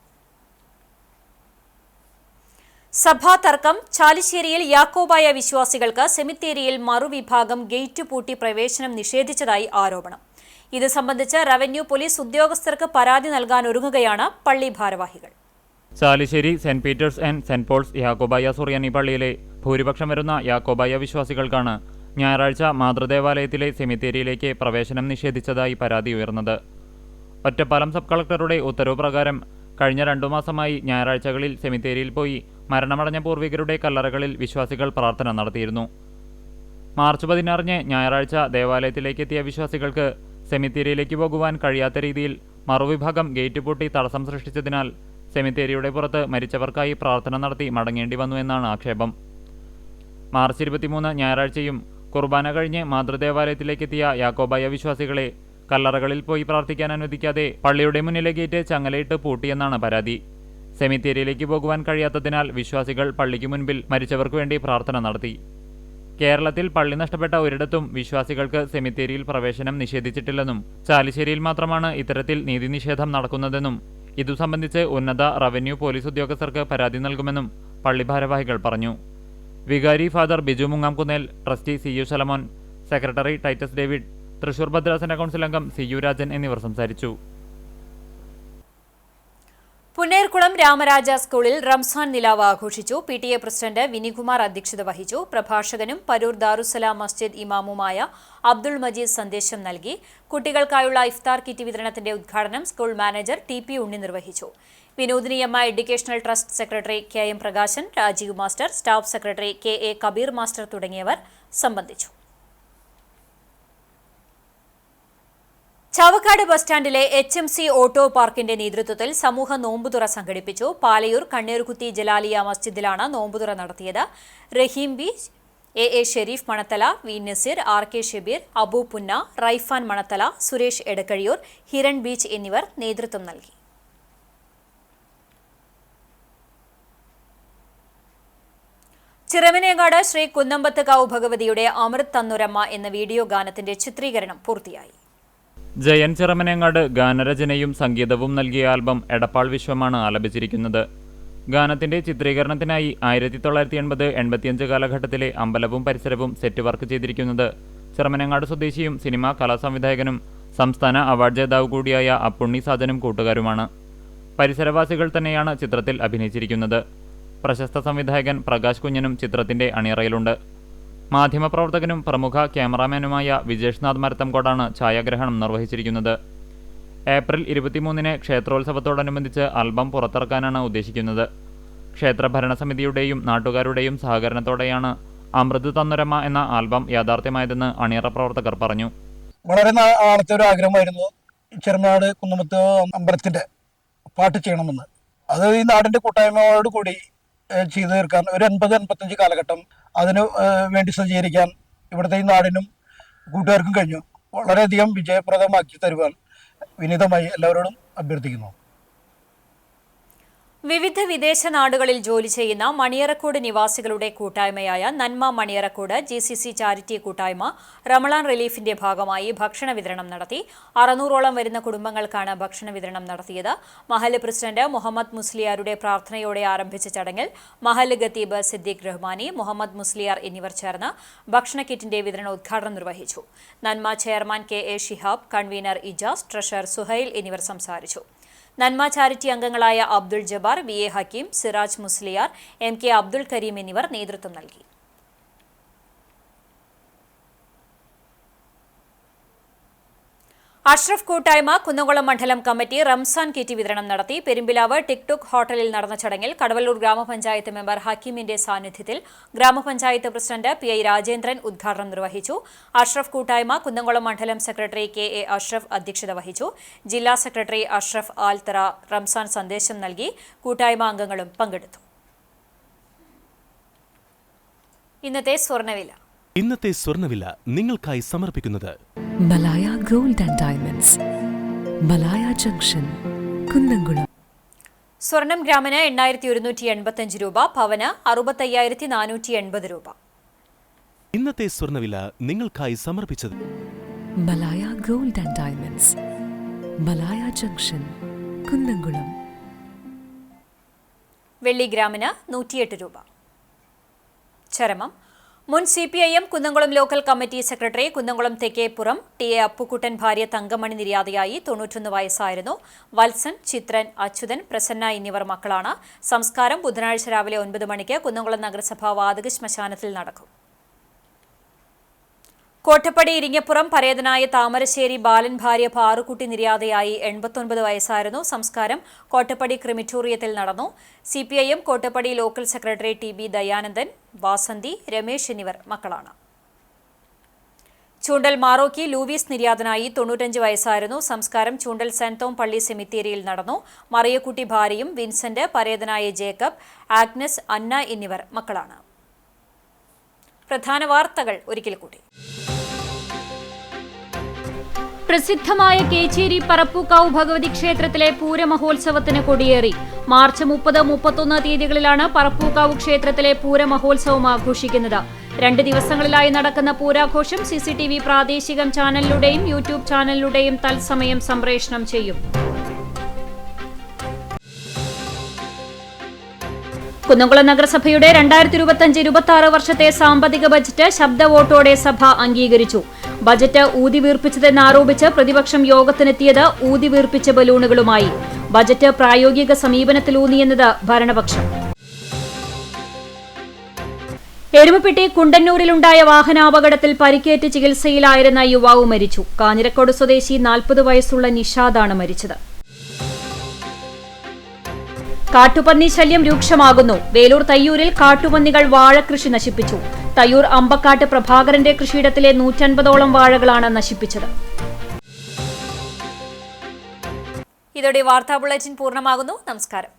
സഭാ തർക്കം. ചാലിശ്ശേരിയിൽ യാക്കോബായ വിശ്വാസികൾക്ക് സെമിത്തേരിയിൽ മറുവിഭാഗം ഗേറ്റ് പൂട്ടി പ്രവേശനം നിഷേധിച്ചതായി ആരോപണം. ഇത് സംബന്ധിച്ച് റവന്യൂ പോലീസ് ഉദ്യോഗസ്ഥർക്ക് പരാതി നൽകാനൊരുങ്ങുകയാണ് പള്ളി ഭാരവാഹികൾ. Chalissery saint Peter's and saint Paul's യാക്കോബായ സുറിയാനി പള്ളിയിലെ ഭൂരിപക്ഷം വരുന്ന യാക്കോബായ വിശ്വാസികൾക്കാണ് ഞായറാഴ്ച മാതൃദേവാലയത്തിലെ സെമിത്തേരിയിലേക്ക് പ്രവേശനം നിഷേധിച്ചതായി പരാതി ഉയർന്നത്. ഒറ്റപ്പാലം സബ് കളക്ടറുടെ ഉത്തരവ് പ്രകാരം കഴിഞ്ഞ 2 മാസമായി ഞായറാഴ്ചകളിൽ സെമിത്തേരിയിൽ പോയി മരണമടഞ്ഞ പൂർവികരുടെ കല്ലറകളിൽ വിശ്വാസികൾ പ്രാർത്ഥന നടത്തിയിരുന്നു. മാർച്ച് 16 ഞായറാഴ്ച ദേവാലയത്തിലേക്കെത്തിയ വിശ്വാസികൾക്ക് സെമിത്തേരിയിലേക്ക് പോകുവാൻ കഴിയാത്ത രീതിയിൽ മറുവിഭാഗം ഗേറ്റ് പൂട്ടി തടസ്സം സൃഷ്ടിച്ചതിനാൽ സെമിത്തേരിയുടെ പുറത്ത് മരിച്ചവർക്കായി പ്രാർത്ഥന നടത്തി മടങ്ങേണ്ടി വന്നു എന്നാണ് ആക്ഷേപം. മാർച്ച് 23 ഞായറാഴ്ചയും കുർബാന കഴിഞ്ഞ് മാതൃദേവാലയത്തിലേക്കെത്തിയ യാക്കോബായ വിശ്വാസികളെ കല്ലറകളിൽ പോയി പ്രാർത്ഥിക്കാൻ അനുവദിക്കാതെ പള്ളിയുടെ മുന്നിലെ ഗേറ്റ് ചങ്ങലയിട്ട് പൂട്ടിയെന്നാണ് പരാതി. സെമിത്തേരിയിലേക്ക് പോകുവാൻ കഴിയാത്തതിനാൽ വിശ്വാസികൾ പള്ളിക്ക് മുൻപിൽ മരിച്ചവർക്ക് വേണ്ടി പ്രാർത്ഥന നടത്തി. കേരളത്തിൽ പള്ളി നഷ്ടപ്പെട്ട ഒരിടത്തും വിശ്വാസികൾക്ക് സെമിത്തേരിയിൽ പ്രവേശനം നിഷേധിച്ചിട്ടില്ലെന്നും ചാലിശ്ശേരിയിൽ മാത്രമാണ് ഇത്തരത്തിൽ നീതി നിഷേധം നടക്കുന്നതെന്നും ഇതു സംബന്ധിച്ച് ഉന്നത റവന്യൂ പോലീസ് ഉദ്യോഗസ്ഥർക്ക് പരാതി നൽകുമെന്നും പള്ളി ഭാരവാഹികൾ പറഞ്ഞു. വികാരി father Biju Mungamkunnel, trustee CU Salamon, secretary Titus David, Thrissur ഭദ്രാസന കൗൺസിൽ അംഗം CU രാജൻ എന്നിവർ സംസാരിച്ചു. പുന്നേർകുളം രാമരാജ സ്കൂളിൽ റംസാൻ നിലാവ് ആഘോഷിച്ചു. PTA പ്രസിഡന്റ് വിനികുമാർ അധ്യക്ഷത വഹിച്ചു. പ്രഭാഷകനും പരൂർ ദാറുസലാം മസ്ജിദ് ഇമാമുമായ അബ്ദുൾ മജീദ് സന്ദേശം നൽകി. കുട്ടികൾക്കായുള്ള ഇഫ്താർ കിറ്റ് വിതരണത്തിന്റെ ഉദ്ഘാടനം സ്കൂൾ മാനേജർ TP ഉണ്ണി നിർവഹിച്ചു. വിനോദിനിയമ്മ educational trust secretary KM Prakashan, Rajeev master, staff secretary KA Kabeer master തുടങ്ങിയവർ സംബന്ധിച്ചു. ചാവക്കാട് ബസ് സ്റ്റാൻഡിലെ HMC ഓട്ടോ പാർക്കിന്റെ നേതൃത്വത്തിൽ സമൂഹ നോമ്പുതുറ സംഘടിപ്പിച്ചു. പാലയൂർ കണ്ണീർകുത്തി ജലാലിയ മസ്ജിദിലാണ് നോമ്പുതുറ നടത്തിയത്. Raheem B, AA Shereef Manathala, V Nazeer, RK Shabeer, Abu Punna, Raifan Manathala, Suresh Edakkazhiyur, Hiran beach എന്നിവർ നേതൃത്വം നൽകി. ചിറമനേങ്ങാട് ശ്രീ കുന്നമ്പത്തുകാവ് ഭഗവതിയുടെ അമൃത് തന്നുരമ്മ എന്ന വീഡിയോ ഗാനത്തിന്റെ ചിത്രീകരണം പൂർത്തിയായി. ജയൻ ചിറമനേങ്ങാട് ഗാനരചനയും സംഗീതവും നൽകിയ ആൽബം എടപ്പാൾ വിശ്വമാണ് ആലപിച്ചിരിക്കുന്നത്. ഗാനത്തിന്റെ ചിത്രീകരണത്തിനായി 1980-85 കാലഘട്ടത്തിലെ അമ്പലവും പരിസരവും സെറ്റ് വർക്ക് ചെയ്തിരിക്കുന്നത് ചിറമനേങ്ങാട് സ്വദേശിയും സിനിമാ കലാസംവിധായകനും സംസ്ഥാന അവാർഡ് ജേതാവ് കൂടിയായ അപ്പുണ്ണി സാജനും കൂട്ടുകാരുമാണ്. പരിസരവാസികൾ തന്നെയാണ് ചിത്രത്തിൽ അഭിനയിച്ചിരിക്കുന്നത്. പ്രശസ്ത സംവിധായകൻ പ്രകാശ് കുഞ്ഞനും ചിത്രത്തിന്റെ അണിയറയിലുണ്ട്. മാധ്യമപ്രവർത്തകനും പ്രമുഖ ക്യാമറാമാനുമായ വിജേഷ്നാഥ് മരത്തംകോടാണ് ഛായാഗ്രഹണം നിർവഹിച്ചിരിക്കുന്നത്. ഏപ്രിൽ 23-ന് ക്ഷേത്രോത്സവത്തോടനുബന്ധിച്ച് ആൽബം പുറത്തിറക്കാനാണ് ഉദ്ദേശിക്കുന്നത്. ക്ഷേത്ര ഭരണസമിതിയുടെയും നാട്ടുകാരുടെയും സഹകരണത്തോടെയാണ് അമൃത് തന്നുരമ എന്ന ആൽബം യാഥാർത്ഥ്യമായതെന്ന് അണിയറ പ്രവർത്തകർ പറഞ്ഞു. വളരെ നാളത്തെ ഒരു ആഗ്രഹമായിരുന്നു ചെറുനാട് കുന്നമത്ത് അമ്പലത്തിന്റെ പാട്ട് ചെയ്യണമെന്ന്. അത് ഈ നാടിന്റെ കൂട്ടായ്മയോട് കൂടി ചെയ്തു തീർക്കാൻ ഒരു 80-85 കാലഘട്ടം അതിന് വേണ്ടി സജ്ജീകരിക്കാൻ ഇവിടുത്തെ ഈ നാടിനും കൂട്ടുകാർക്കും കഴിഞ്ഞു. വളരെയധികം വിജയപ്രദമാക്കി തരുവാൻ വിനീതമായി എല്ലാവരോടും അഭ്യർത്ഥിക്കുന്നു. വിവിധ വിദേശ നാടുകളിൽ ജോലി ചെയ്യുന്ന മണിയറക്കോട് നിവാസികളുടെ കൂട്ടായ്മയായ നന്മ മണിയറക്കോട് GCC ചാരിറ്റി കൂട്ടായ്മ റമളാൻ റിലീഫിന്റെ ഭാഗമായി ഭക്ഷണ വിതരണം നടത്തി. 600ഓളം വരുന്ന കുടുംബങ്ങൾക്കാണ് ഭക്ഷണ വിതരണം നടത്തിയത്. മഹല്ല് പ്രസിഡന്റ് മുഹമ്മദ് മുസ്ലിയാരുടെ പ്രാർത്ഥനയോടെ ആരംഭിച്ച ചടങ്ങിൽ മഹല്ല് ഖത്തീബ് സിദ്ദീഖ് റഹ്മാനി, മുഹമ്മദ് മുസ്ലിയാർ എന്നിവർ ചേർന്ന് ഭക്ഷണ കിറ്റിന്റെ വിതരണോദ്ഘാടനം നിർവഹിച്ചു. Nanma chairman KA Shihab, convener Ijas, treasurer Suhail എന്നിവർ സംസാരിച്ചു. നന്മ ചാരിറ്റി അംഗങ്ങളായ അബ്ദുൾ ജബ്ബാർ, VA ഹക്കീം, സിറാജ് മുസ്ലിയാർ, MK അബ്ദുൾ കരീം എന്നിവർ നേതൃത്വം നൽകി. അഷ്റഫ് കൂട്ടായ്മ കുന്നംകുളം മണ്ഡലം കമ്മിറ്റി റംസാൻ കിറ്റ് വിതരണം നടത്തി. പെരുമ്പിലാവ് ടിക്ടോക്ക് ഹോട്ടലിൽ നടന്ന ചടങ്ങിൽ കടവല്ലൂർ ഗ്രാമപഞ്ചായത്ത് മെമ്പർ ഹക്കീമിന്റെ സാന്നിധ്യത്തിൽ ഗ്രാമപഞ്ചായത്ത് പ്രസിഡന്റ് PI രാജേന്ദ്രൻ ഉദ്ഘാടനം നിർവഹിച്ചു. അഷ്റഫ് കൂട്ടായ്മ കുന്നംകുളം മണ്ഡലം സെക്രട്ടറി KA അഷ്റഫ് അധ്യക്ഷത വഹിച്ചു. ജില്ലാ സെക്രട്ടറി അഷ്റഫ് ആൽത്തറ റംസാൻ സന്ദേശം നൽകി. കൂട്ടായ്മ അംഗങ്ങളും പങ്കെടുത്തു. ഇന്നത്തെ സ്വർണ്ണവില നിങ്ങൾക്കായി സമർപ്പിക്കുന്നത് Malaya gold and diamonds, Malaya junction, Kunnamkulam. സ്വർണം ഗ്രാമിന് 8185 രൂപ, പവന് 65,480 രൂപ. ഇന്നത്തെ സ്വർണ്ണവില നിങ്ങൾക്കായി സമർപ്പിച്ചത് Malaya gold and diamonds, Malaya junction, Kunnamkulam. വെള്ളി ഗ്രാമിന് 108 രൂപ. ചരമം മുൻ CPIM Kunnamkulam local committee secretary Kunnamkulam Thekkeppuram TA Appukuttan ഭാര്യ തങ്കമണി നിര്യാതയായി. 91 വയസ്സായിരുന്നു. വത്സൻ, ചിത്രൻ, അച്യുതൻ, പ്രസന്ന എന്നിവർ മക്കളാണ്. സംസ്കാരം ബുധനാഴ്ച രാവിലെ 9 മണിക്ക് കുന്നംകുളം നഗരസഭ വാതക ശ്മശാനത്തിൽ നടക്കും. കോട്ടപ്പടി ഇരിങ്ങപ്പുറം പരേതനായ താമരശ്ശേരി ബാലൻ ഭാര്യ പാറുക്കുട്ടി നിര്യാതയായി. 89 വയസ്സായിരുന്നു. സംസ്കാരം കോട്ടപ്പടി ക്രിമിറ്റോറിയത്തിൽ നടന്നു. CPIM Kottappadi local secretary TB Dayanandan, Vasanthi, Ramesh എന്നിവർ മക്കളാണ്. ചൂണ്ടൽ മാറോക്കി ലൂവീസ് നിര്യാതനായി. 95 വയസ്സായിരുന്നു. സംസ്കാരം ചൂണ്ടൽ സെന്റ് തോം പള്ളി സെമിത്തേരിയിൽ നടന്നു. മറിയക്കുട്ടി ഭാര്യയും വിൻസെന്റ്, പരേതനായ ജേക്കബ്, ആഗ്നസ്, അന്ന എന്നിവർ മക്കളാണ്. പ്രധാന വാർത്തകൾ ഒരിക്കൽ കൂടി. പ്രസിദ്ധമായ കേച്ചേരി പറപ്പൂക്കാവ് ഭഗവതി ക്ഷേത്രത്തിലെ പൂരമഹോത്സവത്തിന് കൊടിയേറി. മാർച്ച് 30, 31 തീയതികളിലാണ് പറപ്പൂക്കാവ് ക്ഷേത്രത്തിലെ പൂരമഹോത്സവം ആഘോഷിക്കുന്നത്. 2 ദിവസങ്ങളിലായി നടക്കുന്ന പൂരാഘോഷം CCTV പ്രാദേശിക ചാനലിലൂടെയും YouTube ചാനലിലൂടെയും തത്സമയം സംപ്രേഷണം ചെയ്യും. കുന്നംകുളം നഗരസഭയുടെ 2025-26 വർഷത്തെ സാമ്പത്തിക ബജറ്റ് ശബ്ദ വോട്ടോടെ സഭ അംഗീകരിച്ചു. ബജറ്റ് ഊതിവീർപ്പിച്ചതെന്നാരോപിച്ച് പ്രതിപക്ഷം യോഗത്തിനെത്തിയത് ഊതിവീർപ്പിച്ച ബലൂണുകളുമായി. ബജറ്റ് പ്രായോഗിക സമീപനത്തിലൂന്നിയെന്നത് ഭരണപക്ഷം. എരുമപ്പെട്ടി കുണ്ടന്നൂരിലുണ്ടായ വാഹനാപകടത്തിൽ പരിക്കേറ്റ് ചികിത്സയിലായിരുന്ന യുവാവ് മരിച്ചു. കാഞ്ഞിരക്കോട് സ്വദേശി 40 വയസ്സുള്ള നിഷാദാണ് മരിച്ചത്. കാട്ടുപന്നി ശല്യം രൂക്ഷമാകുന്നു. വേലൂർ തയ്യൂരിൽ കാട്ടുപന്നികൾ വാഴകൃഷി നശിപ്പിച്ചു. തയ്യൂർ അമ്പക്കാട്ട് പ്രഭാകരന്റെ കൃഷിയിടത്തിലെ 150ഓളം വാഴകളാണ് നശിപ്പിച്ചത്. ഇതോടെ വാർത്താ ബുള്ളറ്റിൻ പൂർണ്ണമാകുന്നു. നമസ്കാരം.